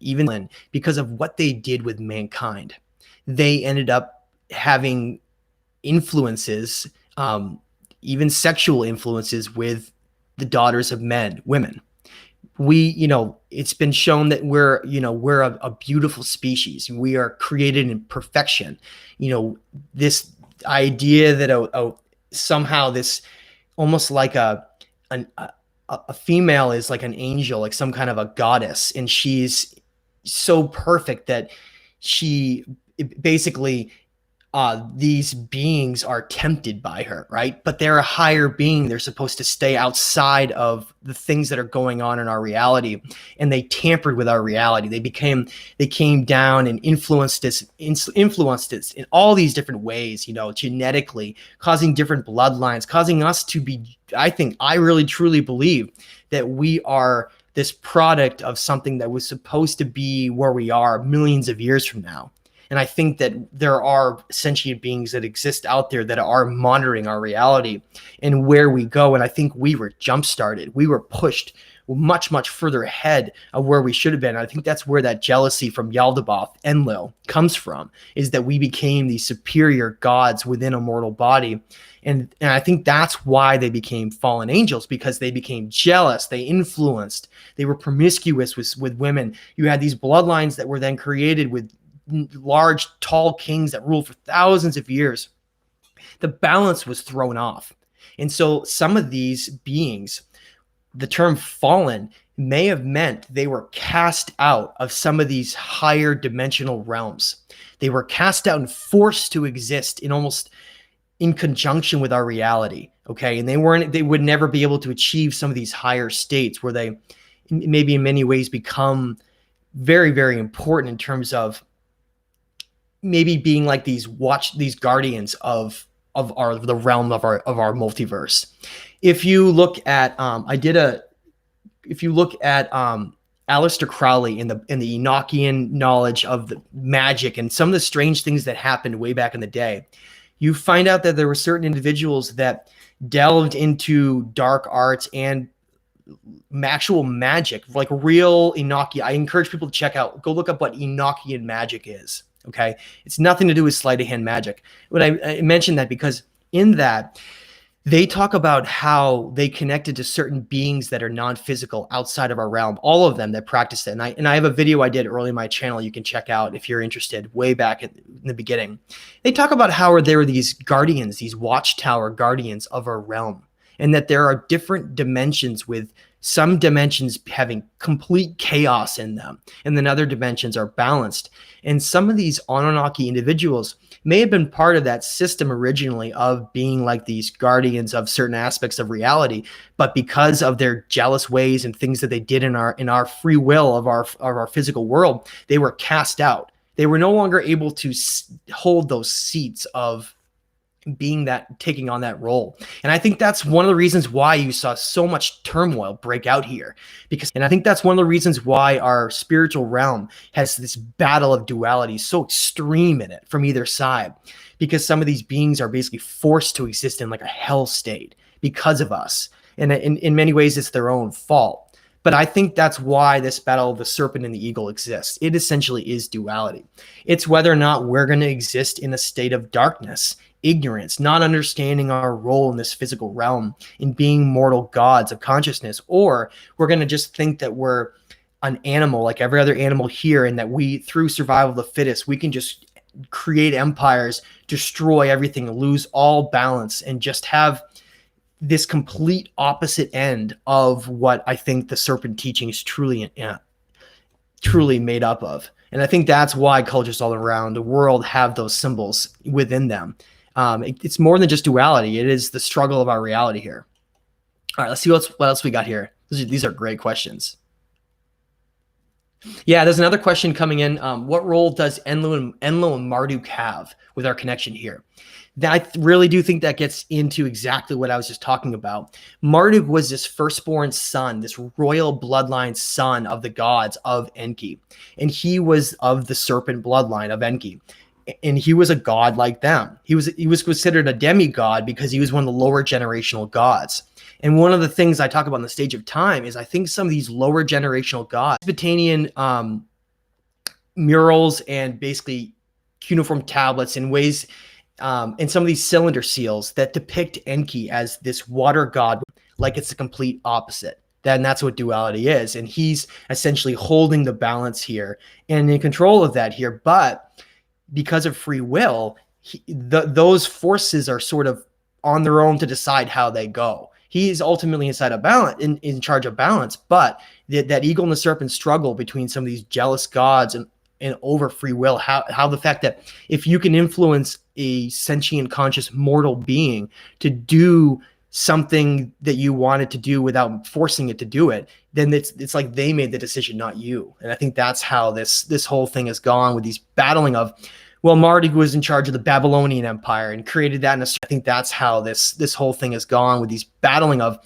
even because of what they did with mankind. They ended up having influences, even sexual influences with the daughters of women. It's been shown that we're a beautiful species. We are created in perfection. This idea that somehow this almost like a female is like an angel, like some kind of a goddess, and she's so perfect that she basically these beings are tempted by her, right? But they're a higher being. They're supposed to stay outside of the things that are going on in our reality. And they tampered with our reality. They came down and influenced us in all these different ways, genetically, causing different bloodlines, causing us to be, I really truly believe that we are this product of something that was supposed to be where we are millions of years from now. And I think that there are sentient beings that exist out there that are monitoring our reality and where we go. And I think we were jump-started. We were pushed much, much further ahead of where we should have been. I think that's where that jealousy from Yaldabaoth, Enlil, comes from, is that we became these superior gods within a mortal body. And I think that's why they became fallen angels, because they became jealous. They influenced. They were promiscuous with women. You had these bloodlines that were then created with large, tall kings that ruled for thousands of years. The balance was thrown off. And so some of these beings, the term fallen may have meant they were cast out of some of these higher dimensional realms. They were cast out and forced to exist in conjunction with our reality. Okay. And they would never be able to achieve some of these higher states where they maybe in many ways become very, very important in terms of maybe being like these guardians of the realm of our multiverse. If you look at Aleister Crowley in the Enochian knowledge of the magic and some of the strange things that happened way back in the day, you find out that there were certain individuals that delved into dark arts and actual magic, like real Enochian. I encourage people to go look up what Enochian magic is. Okay. It's nothing to do with sleight of hand magic. But I mentioned that because in that they talk about how they connected to certain beings that are non-physical outside of our realm, all of them that practice it. And I have a video I did early in my channel you can check out if you're interested, way back in the beginning. They talk about how there are these guardians, these watchtower guardians of our realm, and that there are different dimensions, with some dimensions having complete chaos in them, and then other dimensions are balanced. And some of these Anunnaki individuals may have been part of that system originally of being like these guardians of certain aspects of reality, but because of their jealous ways and things that they did in our free will of our physical world, they were cast out. They were no longer able to hold those seats of taking on that role. And I think that's one of the reasons why you saw so much turmoil break out here, and I think that's one of the reasons why our spiritual realm has this battle of duality so extreme in it from either side, because some of these beings are basically forced to exist in like a hell state because of us. And in many ways, it's their own fault. But I think that's why this battle of the serpent and the eagle exists. It essentially is duality. It's whether or not we're going to exist in a state of darkness, ignorance, not understanding our role in this physical realm, in being mortal gods of consciousness, or we're going to just think that we're an animal like every other animal here, and that we, through survival of the fittest, we can just create empires, destroy everything, lose all balance, and just have this complete opposite end of what I think the serpent teaching is truly made up of. And I think that's why cultures all around the world have those symbols within them. It's more than just duality. It is the struggle of our reality here. All right, let's see what else we got here. These are great questions. Yeah, there's another question coming in. What role does Enlil and Marduk have with our connection here? I really do think that gets into exactly what I was just talking about. Marduk was this firstborn son, this royal bloodline son of the gods of Enki. And he was of the serpent bloodline of Enki. And he was a god like them. He was considered a demigod because he was one of the lower generational gods. And one of the things I talk about in the Stage of Time is I think some of these lower generational gods, Mesopotamian murals and basically cuneiform tablets in ways, and some of these cylinder seals that depict Enki as this water god, like it's the complete opposite. And that's what duality is. And he's essentially holding the balance here and in control of that here. But because of free will, those forces are sort of on their own to decide how they go. He's ultimately inside a balance, in charge of balance, but that eagle and the serpent struggle between some of these jealous gods and over free will, how the fact that if you can influence a sentient, conscious, mortal being to do something that you wanted to do without forcing it to do it, then it's like they made the decision, not you. And I think that's how this whole thing has gone with these battling of, well, Marduk was in charge of the Babylonian Empire and created that. I think that's how this whole thing has gone with these battling of,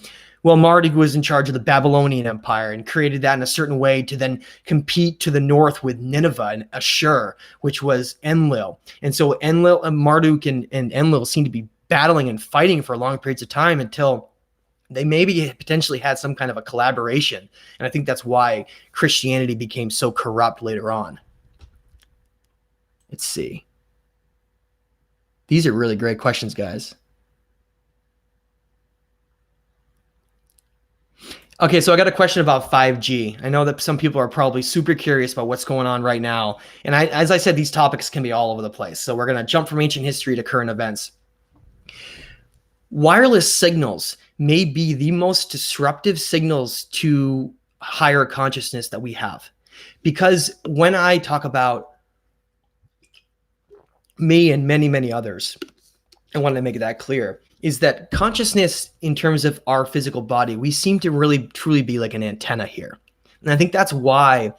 well, Marduk was in charge of the Babylonian Empire and created that in a certain way to then compete to the north with Nineveh and Ashur, which was Enlil. And so Enlil and Marduk and Enlil seem to be battling and fighting for long periods of time until they maybe potentially had some kind of a collaboration. And I think that's why Christianity became so corrupt later on. Let's see. These are really great questions, guys. Okay, so I got a question about 5G. I know that some people are probably super curious about what's going on right now. And as I said, these topics can be all over the place. So we're going to jump from ancient history to current events. Wireless signals may be the most disruptive signals to higher consciousness that we have. Because when I talk about me and many, many others, I wanted to make that clear, is that consciousness in terms of our physical body, we seem to really truly be like an antenna here. And I think that's why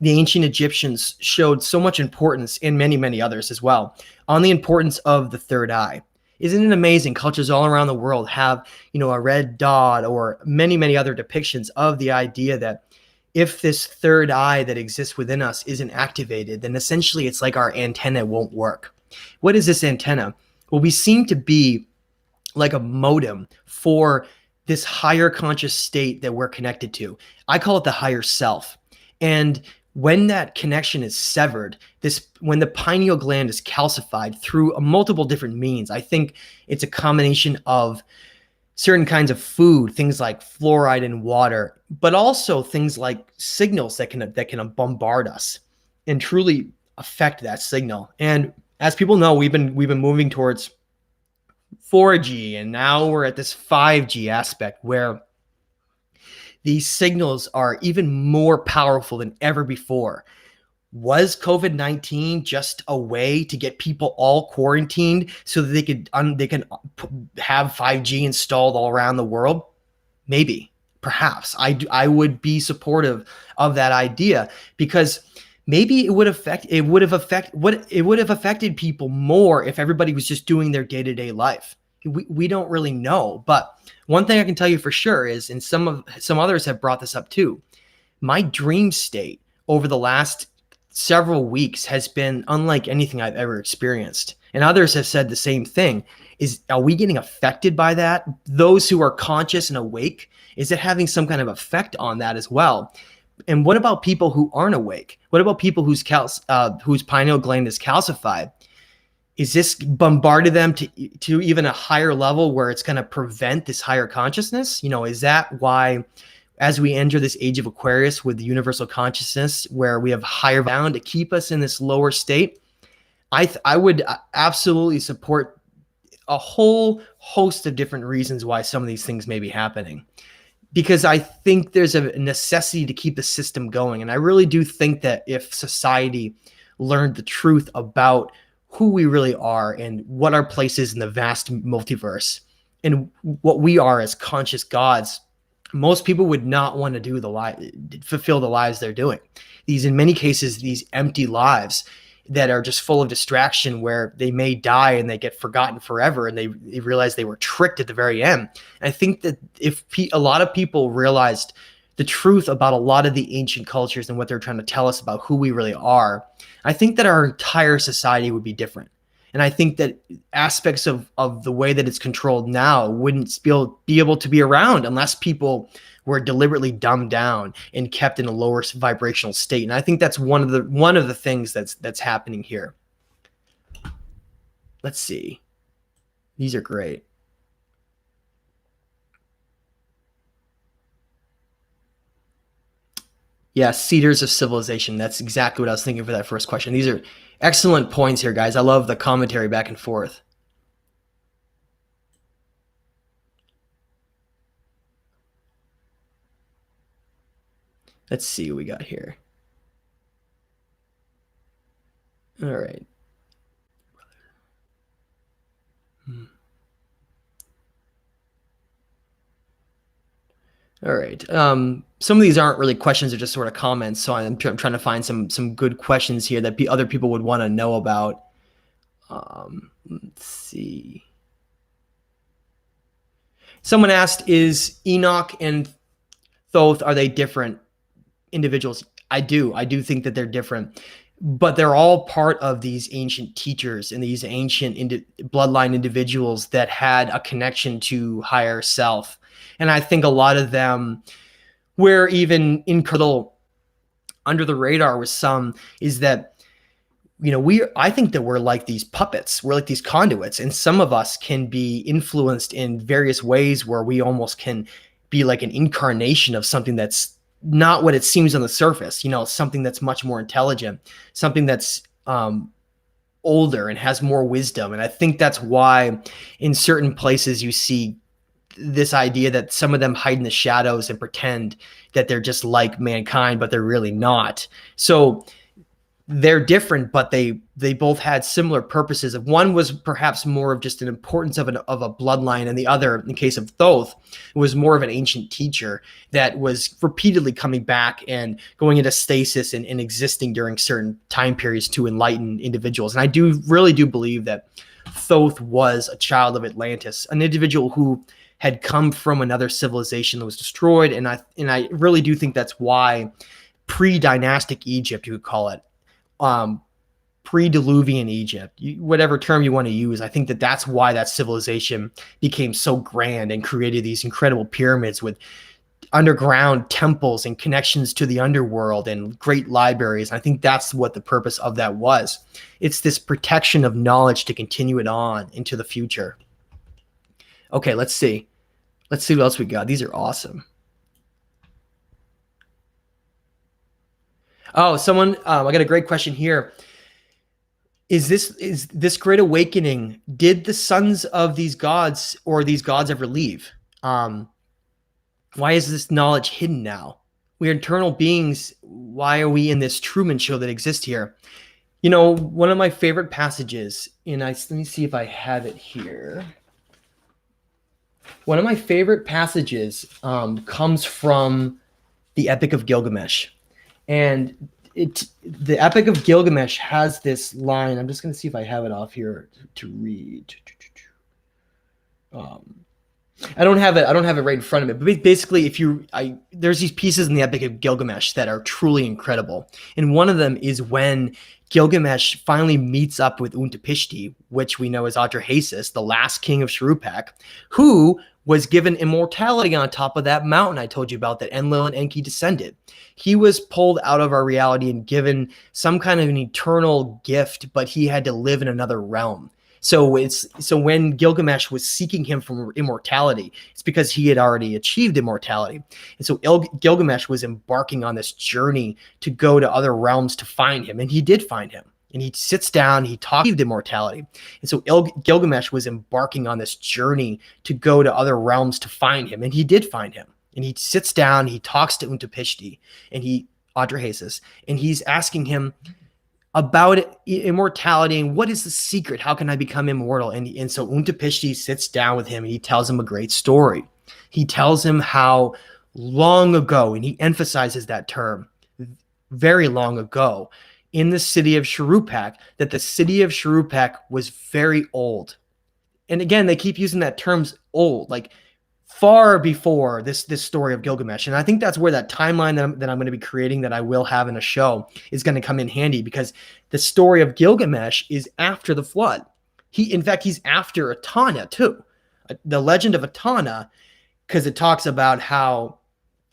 the ancient Egyptians showed so much importance, and many, many others as well, on the importance of the third eye. Isn't it amazing? Cultures all around the world have, a red dot or many, many other depictions of the idea that if this third eye that exists within us isn't activated, then essentially it's like our antenna won't work. What is this antenna? Well, we seem to be like a modem for this higher conscious state that we're connected to. I call it the higher self. And when that connection is severed, when the pineal gland is calcified through multiple different means, I think it's a combination of certain kinds of food, things like fluoride in water, but also things like signals that can bombard us and truly affect that signal. And as people know, we've been moving towards 4G, and now we're at this 5G aspect where these signals are even more powerful than ever before. Was COVID-19 just a way to get people all quarantined so that they can have 5G installed all around the world? Maybe, perhaps. I would be supportive of that idea, because maybe it would have affected people more if everybody was just doing their day-to-day life. We don't really know, but one thing I can tell you for sure is, and some others have brought this up too, my dream state over the last several weeks has been unlike anything I've ever experienced. And others have said the same thing. Are we getting affected by that? Those who are conscious and awake, is it having some kind of effect on that as well? And what about people who aren't awake? What about people whose pineal gland is calcified? Is this bombarded them to even a higher level where it's going to prevent this higher consciousness? Is that why, as we enter this age of Aquarius with the universal consciousness, where we have higher bound to keep us in this lower state? I would absolutely support a whole host of different reasons why some of these things may be happening, because I think there's a necessity to keep the system going. And I really do think that if society learned the truth about who we really are and what our place is in the vast multiverse and what we are as conscious gods, most people would not want to fulfill the lives they're doing. In many cases, these empty lives that are just full of distraction, where they may die and they get forgotten forever, and they realize they were tricked at the very end. And I think that if a lot of people realized the truth about a lot of the ancient cultures and what they're trying to tell us about who we really are, I think that our entire society would be different. And I think that aspects of the way that it's controlled now wouldn't be able to be around unless people were deliberately dumbed down and kept in a lower vibrational state. And I think that's one of the things that's happening here. Let's see. These are great. Yeah, Cedars of Civilization. That's exactly what I was thinking for that first question. These are excellent points here, guys. I love the commentary back and forth. Let's see what we got here. All right. All right. Some of these aren't really questions; they're just sort of comments. So I'm trying to find some good questions here that other people would want to know about. Let's see. Someone asked, "Is Enoch and Thoth, are they different individuals?" I do think that they're different, but they're all part of these ancient teachers and these ancient bloodline individuals that had a connection to higher self. And I think a lot of them were even incredible under the radar with some, is that, I think that we're like these puppets, we're like these conduits, and some of us can be influenced in various ways where we almost can be like an incarnation of something that's not what it seems on the surface, something that's much more intelligent, something that's older and has more wisdom. And I think that's why in certain places you see this idea that some of them hide in the shadows and pretend that they're just like mankind, but they're really not. So they're different, but they both had similar purposes. One was perhaps more of just an importance of a bloodline, and the other, in the case of Thoth, was more of an ancient teacher that was repeatedly coming back and going into stasis and existing during certain time periods to enlighten individuals. And I really do believe that Thoth was a child of Atlantis, an individual who had come from another civilization that was destroyed. And I really do think that's why pre-dynastic Egypt, you would call it, pre-Diluvian Egypt, whatever term you want to use, I think that that's why that civilization became so grand and created these incredible pyramids with underground temples and connections to the underworld and great libraries. I think that's what the purpose of that was. It's this protection of knowledge to continue it on into the future. Okay, let's see what else we got. These are awesome. Oh, someone, I got a great question here. Is this great awakening, did the sons of these gods or these gods ever leave? Why is this knowledge hidden now? We are eternal beings. Why are we in this Truman Show that exists here? One of my favorite passages, let me see if I have it here. One of my favorite passages comes from the Epic of Gilgamesh. And the Epic of Gilgamesh has this line. I'm just going to see if I have it off here to read. I don't have it right in front of me. But basically, there's these pieces in the Epic of Gilgamesh that are truly incredible. And one of them is when Gilgamesh finally meets up with Untapishti, which we know as Atrahasis, the last king of Shuruppak, who was given immortality on top of that mountain I told you about that Enlil and Enki descended. He was pulled out of our reality and given some kind of an eternal gift, but he had to live in another realm. So when Gilgamesh was seeking him for immortality, it's because he had already achieved immortality. And so Gilgamesh was embarking on this journey to go to other realms to find him. And he did find him. And he sits down, he talks immortality. And so Gilgamesh was embarking on this journey to go to other realms to find him. And he did find him. And he sits down, he talks to Untapishti, and Atrahasis, and he's asking him about immortality and what is the secret? How can I become immortal? And so Untapishti sits down with him and he tells him a great story. He tells him how long ago, and he emphasizes that term, very long ago, in the city of Shuruppak, that the city of Shuruppak was very old. And again, they keep using that term's old, like far before this story of Gilgamesh. And I think that's where that timeline that I'm going to be creating, that I will have in a show, is going to come in handy, because the story of Gilgamesh is after the flood. In fact, he's after Etana too. The legend of Etana, because it talks about how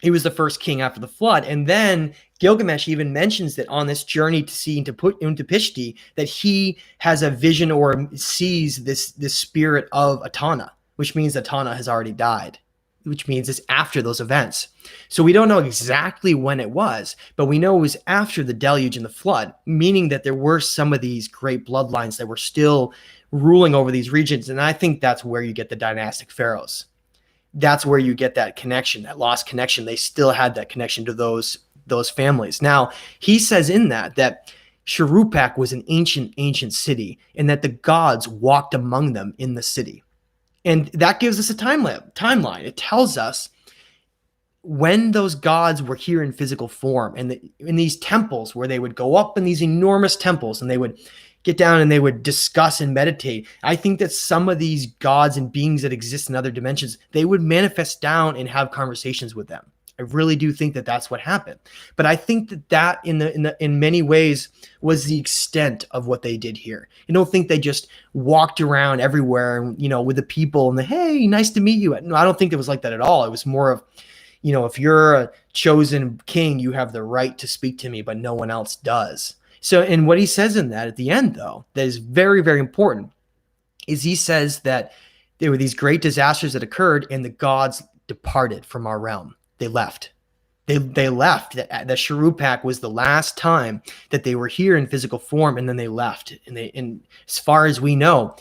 he was the first king after the flood. And then Gilgamesh even mentions that on this journey to see Untapishti, that he has a vision or sees this spirit of Etana, which means Etana has already died, which means it's after those events. So we don't know exactly when it was, but we know it was after the deluge and the flood, meaning that there were some of these great bloodlines that were still ruling over these regions. And I think that's where you get the dynastic pharaohs. That's where you get that connection, that lost connection. They still had that connection to those families. Now, he says in that Shuruppak was an ancient city, and that the gods walked among them in the city. And that gives us a timeline. It tells us when those gods were here in physical form, and in these temples where they would go up in these enormous temples and they would get down and they would discuss and meditate. I think that some of these gods and beings that exist in other dimensions, they would manifest down and have conversations with them. I really do think that that's what happened. But I think that in many ways was the extent of what they did here. I don't think they just walked around everywhere, with the people and hey, nice to meet you. No, I don't think it was like that at all. It was more of, if you're a chosen king, you have the right to speak to me, but no one else does. So, and what he says in that at the end, though, that is very, very important, is he says that there were these great disasters that occurred and the gods departed from our realm. They left. They left. That Shuruppak was the last time that they were here in physical form, and then they left. And as far as we know,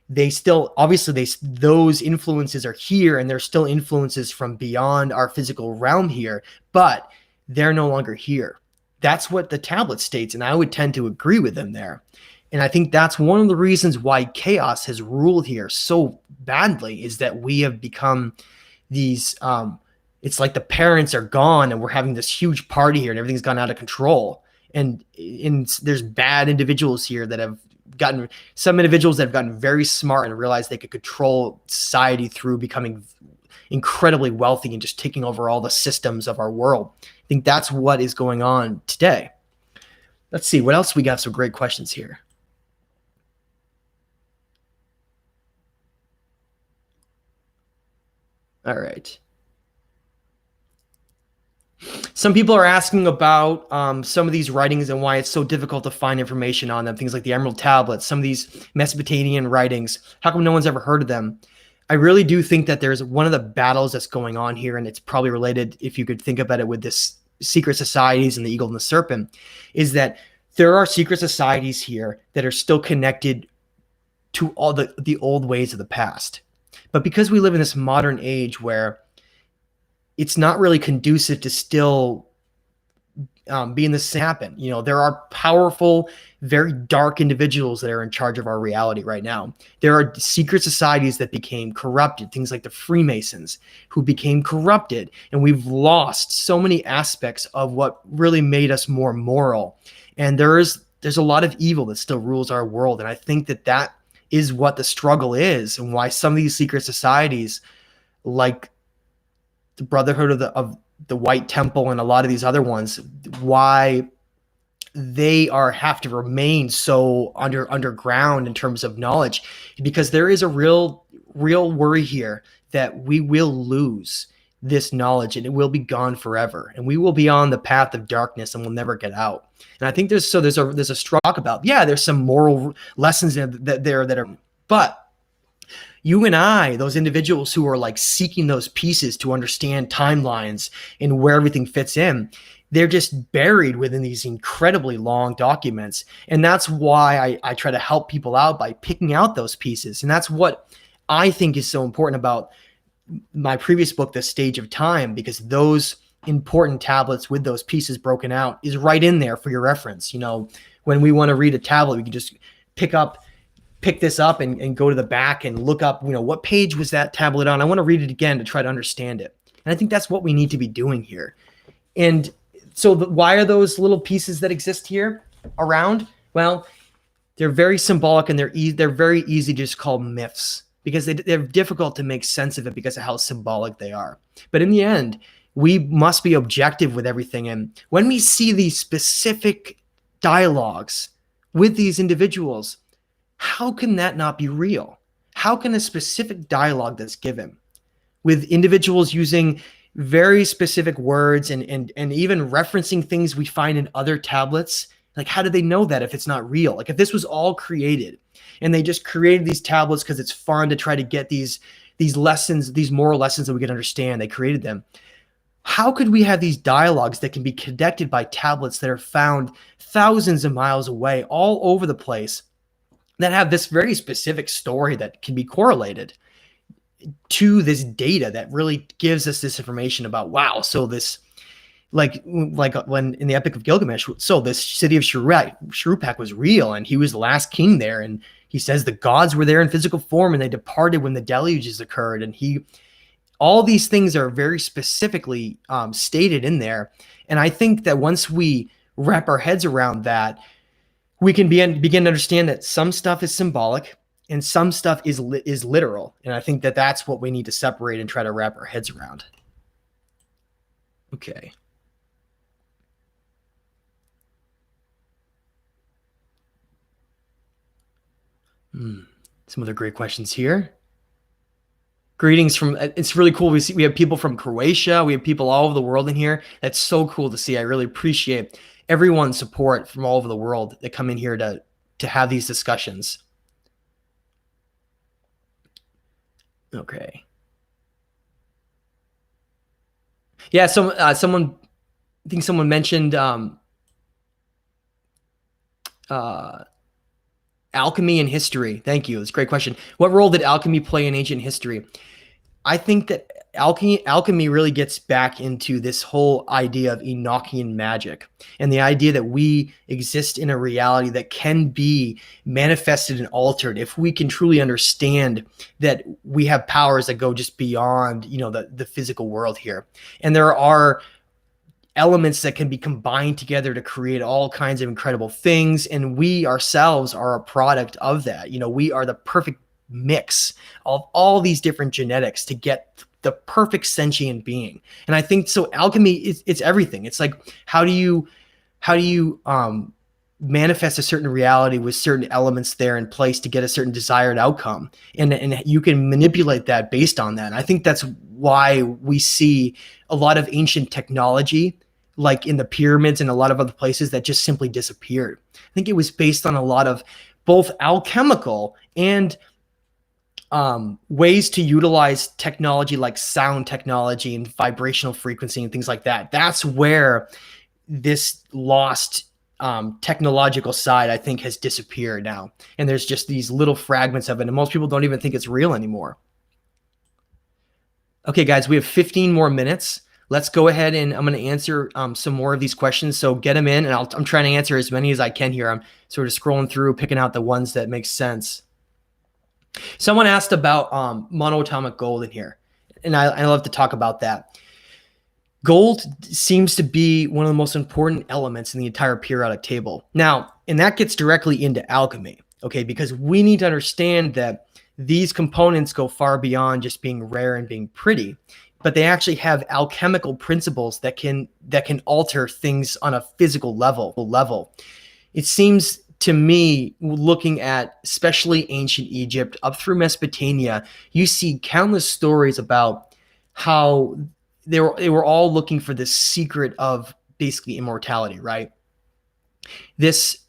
they still, obviously, those influences are here, and there's still influences from beyond our physical realm here, but they're no longer here. That's what the tablet states, and I would tend to agree with them there. And I think that's one of the reasons why chaos has ruled here so badly, is that we have become these, it's like the parents are gone and we're having this huge party here and everything's gone out of control. And there's bad individuals here that have gotten, some individuals that have gotten very smart and realized they could control society through becoming incredibly wealthy and just taking over all the systems of our world. I think that's what is going on today. Let's see, what else we got? Some great questions here. All right. Some people are asking about some of these writings and why it's so difficult to find information on them. Things like the Emerald Tablets, some of these Mesopotamian writings. How come no one's ever heard of them? I really do think that there's one of the battles that's going on here, and it's probably related, if you could think about it, with this secret societies and the eagle and the serpent, is that there are secret societies here that are still connected to all the old ways of the past. But because we live in this modern age where it's not really conducive to still being the same happen. There are powerful, very dark individuals that are in charge of our reality right now. There are secret societies that became corrupted, things like the Freemasons, who became corrupted, and we've lost so many aspects of what really made us more moral. And there's a lot of evil that still rules our world, and I think that is what the struggle is, and why some of these secret societies like the Brotherhood of the White Temple and a lot of these other ones, why they have to remain so underground in terms of knowledge, because there is a real worry here that we will lose this knowledge and it will be gone forever, and we will be on the path of darkness and we'll never get out. And I think there's a strong talk about, there's some moral lessons that are, but you and I, those individuals who are like seeking those pieces to understand timelines and where everything fits in, they're just buried within these incredibly long documents. And that's why I try to help people out by picking out those pieces. And that's what I think is so important about my previous book, The Stage of Time, because those important tablets with those pieces broken out is right in there for your reference. When we want to read a tablet, we can just pick this up and go to the back and look up, what page was that tablet on? I want to read it again to try to understand it. And I think that's what we need to be doing here. And so why are those little pieces that exist here around? Well, they're very symbolic, and they're very easy to just call myths, because they're difficult to make sense of it because of how symbolic they are. But in the end, we must be objective with everything. And when we see these specific dialogues with these individuals, how can that not be real? How can a specific dialogue that's given with individuals using very specific words and even referencing things we find in other tablets, like how do they know that if it's not real? Like if this was all created and they just created these tablets because it's fun to try to get these lessons, these moral lessons that we can understand, they created them. How could we have these dialogues that can be connected by tablets that are found thousands of miles away, all over the place, that have this very specific story that can be correlated to this data that really gives us this information about, wow, so this, like when in the Epic of Gilgamesh, so this city of Shuruppak was real, and he was the last king there, and he says the gods were there in physical form and they departed when the deluges occurred, and all these things are very specifically stated in there. And I think that once we wrap our heads around that, we can begin to understand that some stuff is symbolic and some stuff is literal. And I think that that's what we need to separate and try to wrap our heads around. Okay. Some other great questions here. Greetings from, it's really cool. We have people from Croatia. We have people all over the world in here. That's so cool to see. I really appreciate everyone's support from all over the world that come in here to have these discussions. Okay. Yeah, someone mentioned alchemy in history. Thank you. It's a great question. What role did alchemy play in ancient history? I think that alchemy really gets back into this whole idea of Enochian magic and the idea that we exist in a reality that can be manifested and altered if we can truly understand that we have powers that go just beyond, the physical world here. And there are elements that can be combined together to create all kinds of incredible things. And we ourselves are a product of that. We are the perfect mix of all these different genetics to get the perfect sentient being. And I think so alchemy it's everything. It's like, how do you manifest a certain reality with certain elements there in place to get a certain desired outcome, and you can manipulate that based on that. And I think that's why we see a lot of ancient technology, like in the pyramids and a lot of other places, that just simply disappeared. I think it was based on a lot of both alchemical and ways to utilize technology like sound technology and vibrational frequency and things like that. That's where this lost technological side, I think, has disappeared now. And there's just these little fragments of it, and most people don't even think it's real anymore. Okay, guys, we have 15 more minutes. Let's go ahead and I'm going to answer some more of these questions. So get them in, and I'm trying to answer as many as I can here. I'm sort of scrolling through, picking out the ones that make sense. Someone asked about monoatomic gold in here, and I love to talk about that. Gold seems to be one of the most important elements in the entire periodic table. Now, and that gets directly into alchemy, okay? Because we need to understand that these components go far beyond just being rare and being pretty, but they actually have alchemical principles that can alter things on a physical level. It seems to me, looking at especially ancient Egypt up through Mesopotamia, you see countless stories about how they were all looking for this secret of basically immortality, right? This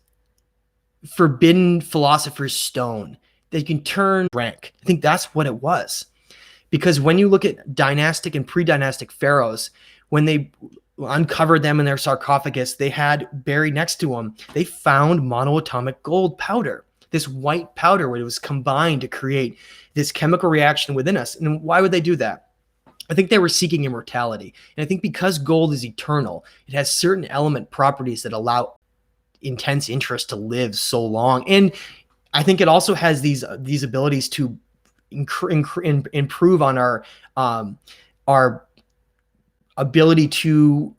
forbidden philosopher's stone that you can turn rank. I think that's what it was. Because when you look at dynastic and pre-dynastic pharaohs, when they uncovered them in their sarcophagus, they had buried next to them, they found monoatomic gold powder, this white powder where it was combined to create this chemical reaction within us. And why would they do that? I think they were seeking immortality. And I think because gold is eternal, it has certain element properties that allow intense interest to live so long. And I think it also has these abilities to improve on our ability to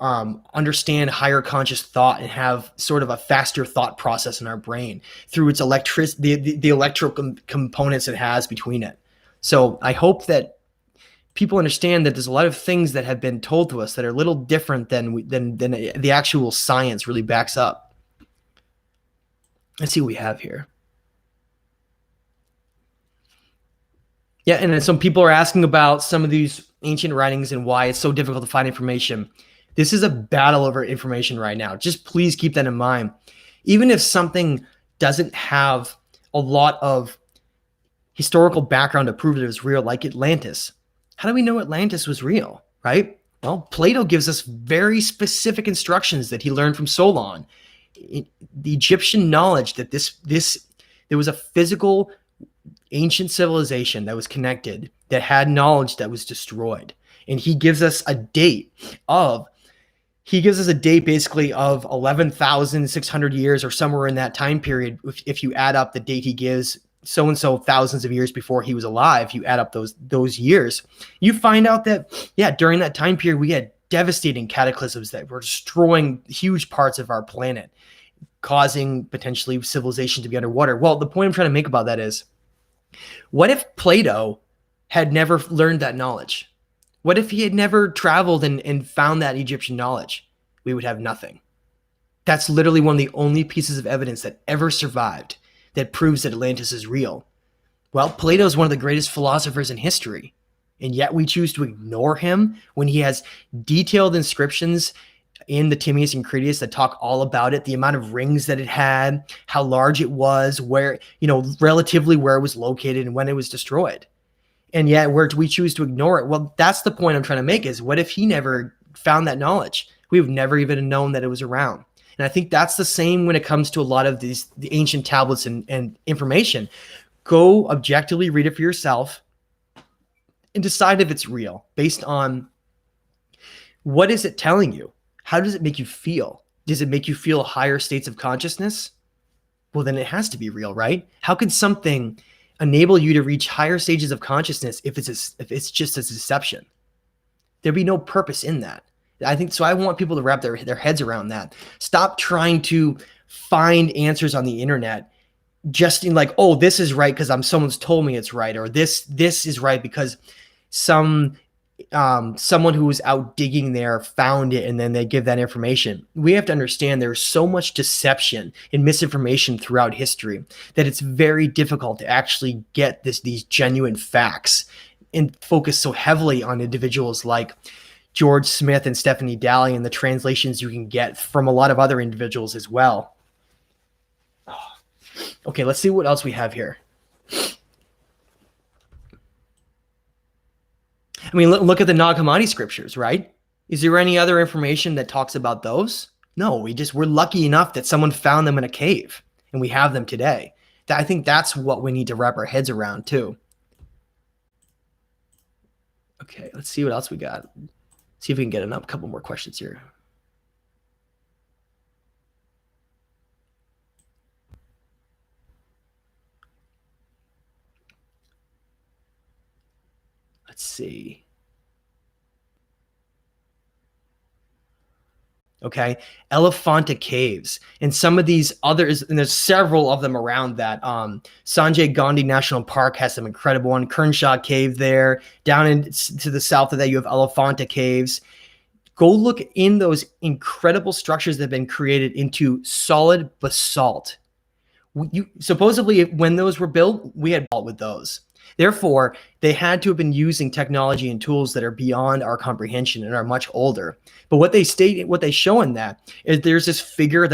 understand higher conscious thought and have sort of a faster thought process in our brain through its the electrical components it has between it. So I hope that people understand that there's a lot of things that have been told to us that are a little different than the actual science really backs up. Let's see what we have here. Yeah, and then some people are asking about some of these ancient writings and why it's so difficult to find information. This is a battle over information right now. Just please keep that in mind. Even if something doesn't have a lot of historical background to prove that it was real, like Atlantis, how do we know Atlantis was real, right? Well, Plato gives us very specific instructions that he learned from Solon. The Egyptian knowledge that there was a physical ancient civilization that was connected, that had knowledge that was destroyed. And he gives us a date basically of 11,600 years or somewhere in that time period. If you add up the date he gives, so-and-so thousands of years before he was alive, you add up those years, you find out that, yeah, during that time period, we had devastating cataclysms that were destroying huge parts of our planet, causing potentially civilization to be underwater. Well, the point I'm trying to make about that is, what if Plato had never learned that knowledge? What if he had never traveled and found that Egyptian knowledge? We would have nothing. That's literally one of the only pieces of evidence that ever survived that proves that Atlantis is real. Well, Plato is one of the greatest philosophers in history, and yet we choose to ignore him when he has detailed inscriptions in the Timaeus and Critias that talk all about it, the amount of rings that it had, how large it was, where, relatively where it was located and when it was destroyed. And yet we choose to ignore it. Well, that's the point I'm trying to make, is what if he never found that knowledge? We would never even known that it was around. And I think that's the same when it comes to a lot of the ancient tablets and information. Go objectively read it for yourself and decide if it's real based on what is it telling you? How does it make you feel? Does it make you feel higher states of consciousness? Well, then it has to be real, right? How could something enable you to reach higher stages of consciousness if it's just a deception? There'd be no purpose in that. I think so. I want people to wrap their heads around that. Stop trying to find answers on the internet just in like, oh, this is right because someone's told me it's right, or this is right because someone who was out digging there found it and then they give that information. We have to understand there's so much deception and misinformation throughout history that it's very difficult to actually get these genuine facts and focus so heavily on individuals like George Smith and Stephanie Dalley and the translations you can get from a lot of other individuals as well. Okay, let's see what else we have here. I mean, look at the Nag Hammadi scriptures, right? Is there any other information that talks about those? No, we're lucky enough that someone found them in a cave and we have them today. I think that's what we need to wrap our heads around too. Okay, let's see what else we got. See if we can get a couple more questions here. Let's see. Okay, Elephanta Caves, and some of these others, and there's several of them around that. Sanjay Gandhi National Park has some incredible one. Kernshaw Cave there. Down to the south of that, you have Elephanta Caves. Go look in those incredible structures that have been created into solid basalt. Supposedly, when those were built, we had dealt with those. Therefore, they had to have been using technology and tools that are beyond our comprehension and are much older. But what they show in that is there's this figure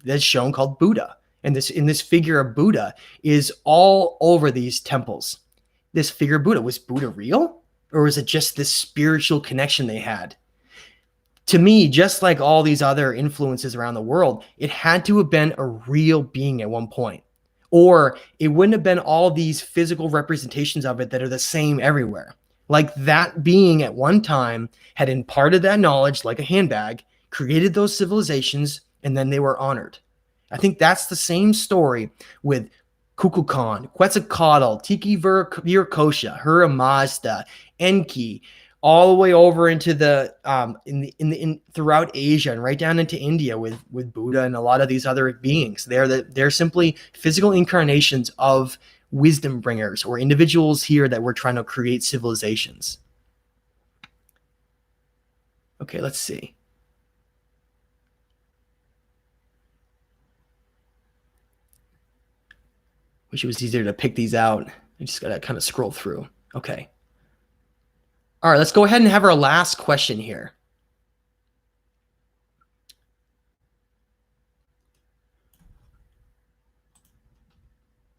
that's shown called Buddha. And this figure of Buddha is all over these temples. This figure of Buddha, was Buddha real? Or was it just this spiritual connection they had? To me, just like all these other influences around the world, it had to have been a real being at one point. Or it wouldn't have been all these physical representations of it that are the same everywhere. Like that being at one time had imparted that knowledge like a handbag, created those civilizations, and then they were honored. I think that's the same story with Kukulkan, Quetzalcoatl, Tiki Viracocha, Hura Mazda, Enki, all the way over into the throughout Asia and right down into India with Buddha and a lot of these other beings. They're simply physical incarnations of wisdom bringers or individuals here that we're trying to create civilizations. Okay, let's see. Wish it was easier to pick these out. I just gotta kind of scroll through. Okay. All right, let's go ahead and have our last question here.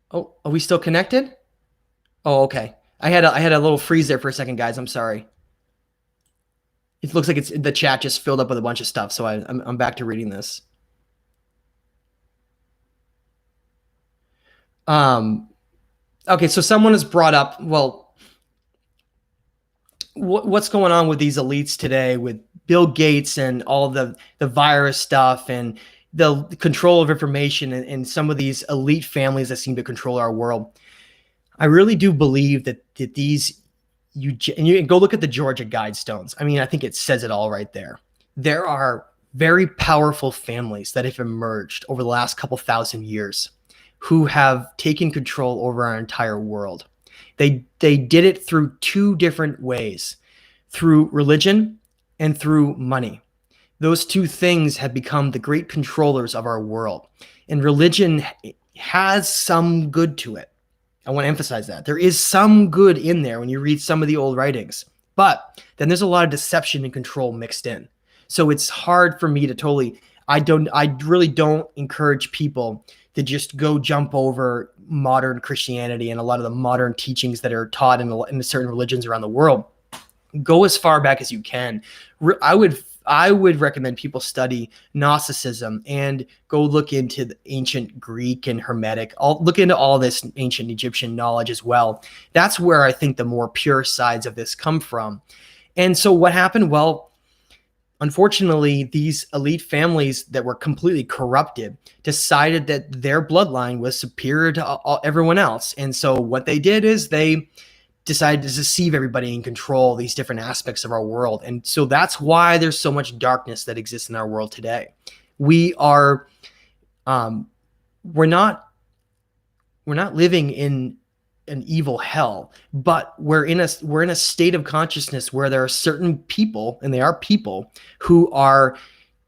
Oh, are we still connected? Oh, okay. I had a little freeze there for a second, guys. I'm sorry. It looks like the chat just filled up with a bunch of stuff, so I'm back to reading this. Okay, so someone has brought up, well, what's going on with these elites today with Bill Gates and all the virus stuff and the control of information and some of these elite families that seem to control our world. I really do believe that these, you can go look at the Georgia Guidestones. I mean, I think it says it all right there. There are very powerful families that have emerged over the last couple thousand years who have taken control over our entire world. They did it through two different ways, through religion and through money. Those two things have become the great controllers of our world. And religion has some good to it. I want to emphasize that. There is some good in there when you read some of the old writings. But then there's a lot of deception and control mixed in. So it's hard for me to I really don't encourage people to just go jump over modern Christianity and a lot of the modern teachings that are taught in certain religions around the world. Go as far back as you can. I would recommend people study Gnosticism and go look into the ancient Greek and Hermetic. Look into all this ancient Egyptian knowledge as well. That's where I think the more pure sides of this come from. And so what happened? Well, unfortunately, these elite families that were completely corrupted decided that their bloodline was superior to everyone else. And so what they did is they decided to deceive everybody and control these different aspects of our world. And so that's why there's so much darkness that exists in our world today. We are, we're not living in an evil hell, but we're in a state of consciousness where there are certain people, and they are people, who are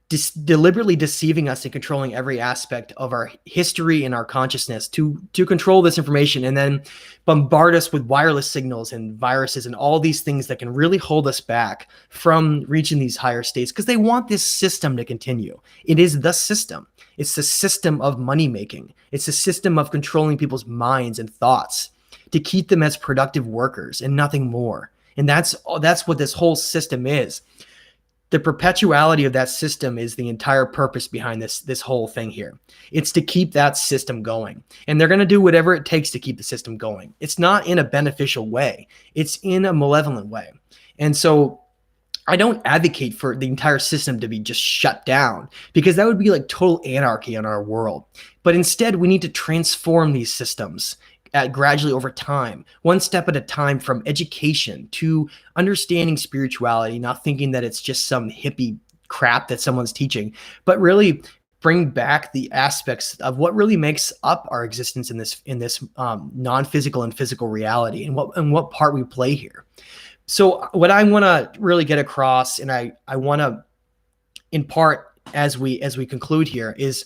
deliberately deceiving us and controlling every aspect of our history and our consciousness to control this information and then bombard us with wireless signals and viruses and all these things that can really hold us back from reaching these higher states because they want this system to continue. It is the system. It's the system of money making. It's the system of controlling people's minds and thoughts to keep them as productive workers and nothing more. And that's what this whole system is. The perpetuality of that system is the entire purpose behind this whole thing here. It's to keep that system going. And they're going to do whatever it takes to keep the system going. It's not in a beneficial way. It's in a malevolent way. And so I don't advocate for the entire system to be just shut down because that would be like total anarchy on our world. But instead, we need to transform these systems gradually over time, one step at a time, from education to understanding spirituality, not thinking that it's just some hippie crap that someone's teaching, but really bring back the aspects of what really makes up our existence in this non-physical and physical reality, and what part we play here. So what I want to really get across, and I want to impart as we conclude here, is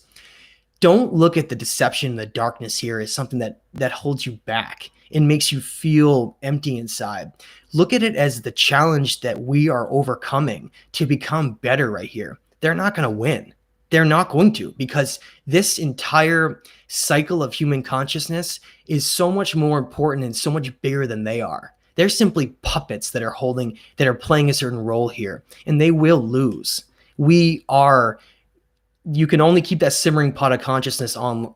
don't look at the deception, the darkness here as something that holds you back and makes you feel empty inside. Look at it as the challenge that we are overcoming to become better right here. They're not going to win. They're not going to, because this entire cycle of human consciousness is so much more important and so much bigger than they are. They're simply puppets that are playing a certain role here, and they will lose. You can only keep that simmering pot of consciousness on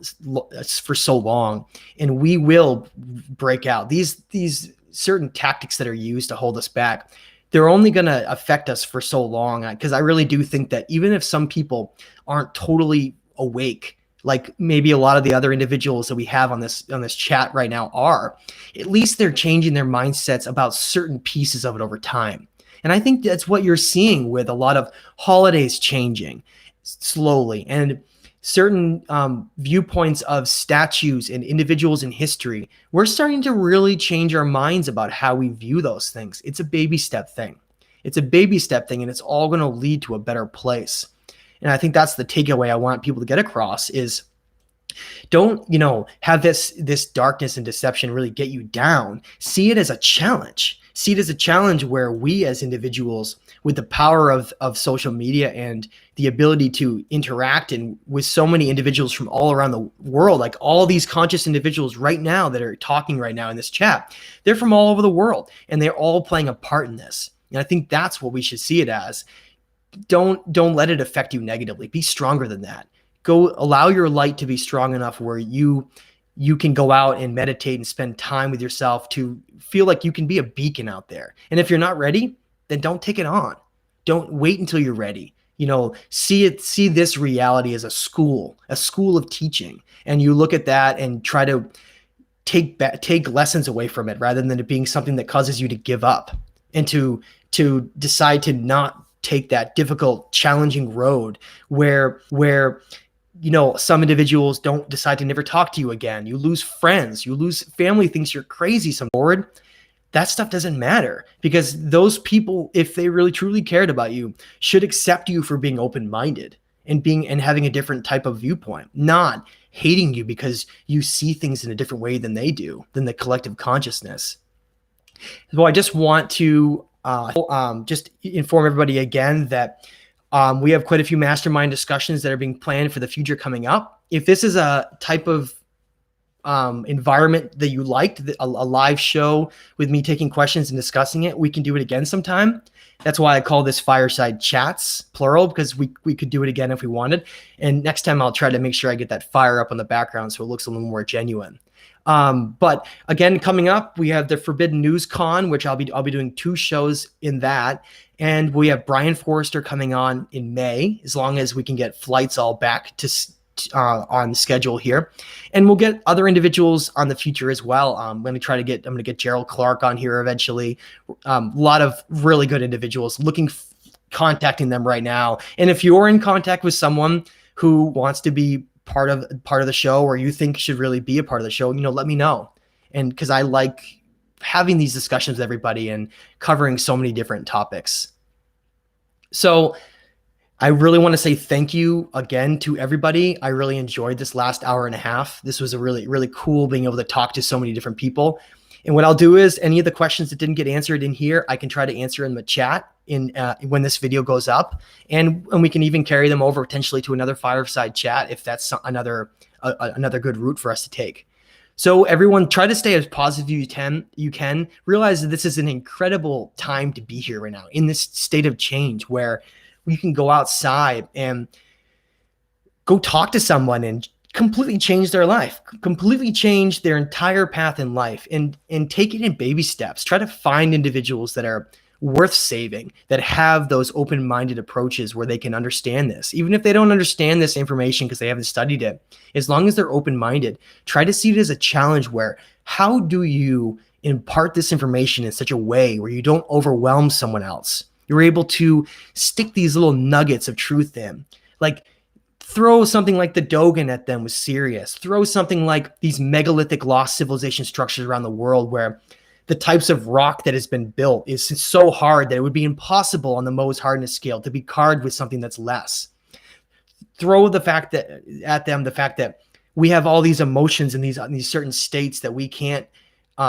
for so long, and we will break out. These certain tactics that are used to hold us back, they're only going to affect us for so long, because I really do think that even if some people aren't totally awake, like maybe a lot of the other individuals that we have on this chat right now are, at least they're changing their mindsets about certain pieces of it over time. And I think that's what you're seeing with a lot of holidays changing slowly, and certain viewpoints of statues and individuals in history. We're starting to really change our minds about how we view those things. It's a baby step thing. It's a baby step thing, and it's all going to lead to a better place. And I think that's the takeaway I want people to get across is, don't, have this darkness and deception really get you down. See it as a challenge. See it as a challenge where we as individuals, with the power of social media and the ability to interact and with so many individuals from all around the world, like all these conscious individuals right now that are talking right now in this chat, they're from all over the world, and they're all playing a part in this. And I think that's what we should see it as. Don't let it affect you negatively. Be stronger than that. Go allow your light to be strong enough where you can go out and meditate and spend time with yourself to feel like you can be a beacon out there. And if you're not ready, then don't take it on. Don't wait until you're ready. See this reality as a school of teaching. And you look at that and try to take lessons away from it, rather than it being something that causes you to give up and to decide to not take that difficult, challenging road where some individuals don't decide to never talk to you again. You lose friends, you lose family, thinks you're crazy. Forward, that stuff doesn't matter, because those people, if they really truly cared about you, should accept you for being open-minded and having a different type of viewpoint, not hating you because you see things in a different way than they do, than the collective consciousness. So I just want to just inform everybody again that we have quite a few mastermind discussions that are being planned for the future coming up. If this is a type of environment that you liked, a live show with me taking questions and discussing it, we can do it again sometime. That's why I call this fireside chats, plural, because we could do it again if we wanted. And next time I'll try to make sure I get that fire up on the background so it looks a little more genuine. But again, coming up, we have the Forbidden News Con, which I'll be doing 2 shows in that. And we have Brian Forrester coming on in May, as long as we can get flights all back to on schedule here. And we'll get other individuals on the future as well. I'm going to get Gerald Clark on here eventually. A lot of really good individuals, contacting them right now. And if you're in contact with someone who wants to be part of the show, or you think should really be a part of the show, let me know. And because I like having these discussions with everybody and covering so many different topics. So I really want to say thank you again to everybody. I really enjoyed this last hour and a half. This was a really, really cool being able to talk to so many different people. And what I'll do is any of the questions that didn't get answered in here, I can try to answer in the chat when this video goes up. And we can even carry them over potentially to another fireside chat if that's another good route for us to take. So everyone, try to stay as positive as you can. Realize that this is an incredible time to be here right now in this state of change where we can go outside and go talk to someone and completely change their life, completely change their entire path in life, and take it in baby steps. Try to find individuals that are worth saving, that have those open-minded approaches where they can understand this. Even if they don't understand this information because they haven't studied it, as long as they're open-minded, try to see it as a challenge where, how do you impart this information in such a way where you don't overwhelm someone else? You're able to stick these little nuggets of truth in. Like, throw something like the Dogon at them with Sirius. Throw something like these megalithic lost civilization structures around the world where the types of rock that has been built is so hard that it would be impossible on the Mohs hardness scale to be carved with something that's less. Throw the fact that at them, the fact that we have all these emotions and these certain states that we can't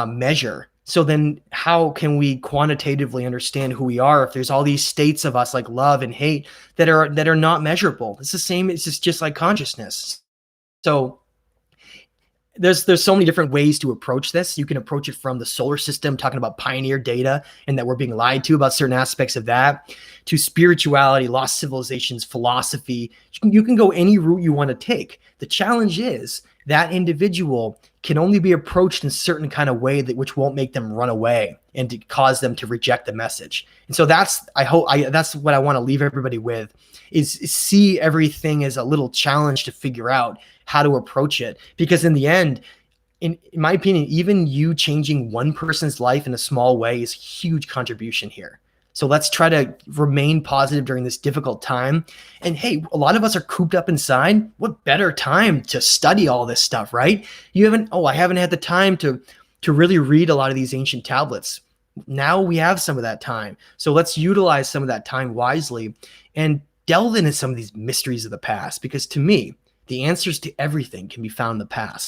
measure. So then how can we quantitatively understand who we are if there's all these states of us like love and hate that are not measurable? It's the same. It's just like consciousness. So there's so many different ways to approach this. You can approach it from the solar system, talking about pioneer data and that we're being lied to about certain aspects of that, to spirituality, lost civilizations, philosophy. You can go any route you want to take. The challenge is that individual can only be approached in a certain kind of way that which won't make them run away and to cause them to reject the message. And so that's what I want to leave everybody with is see everything as a little challenge to figure out how to approach it. Because in the end, in my opinion, even you changing one person's life in a small way is a huge contribution here. So let's try to remain positive during this difficult time. And hey, a lot of us are cooped up inside. What better time to study all this stuff, right? I haven't had the time to really read a lot of these ancient tablets. Now we have some of that time. So let's utilize some of that time wisely and delve into some of these mysteries of the past. Because to me, the answers to everything can be found in the past.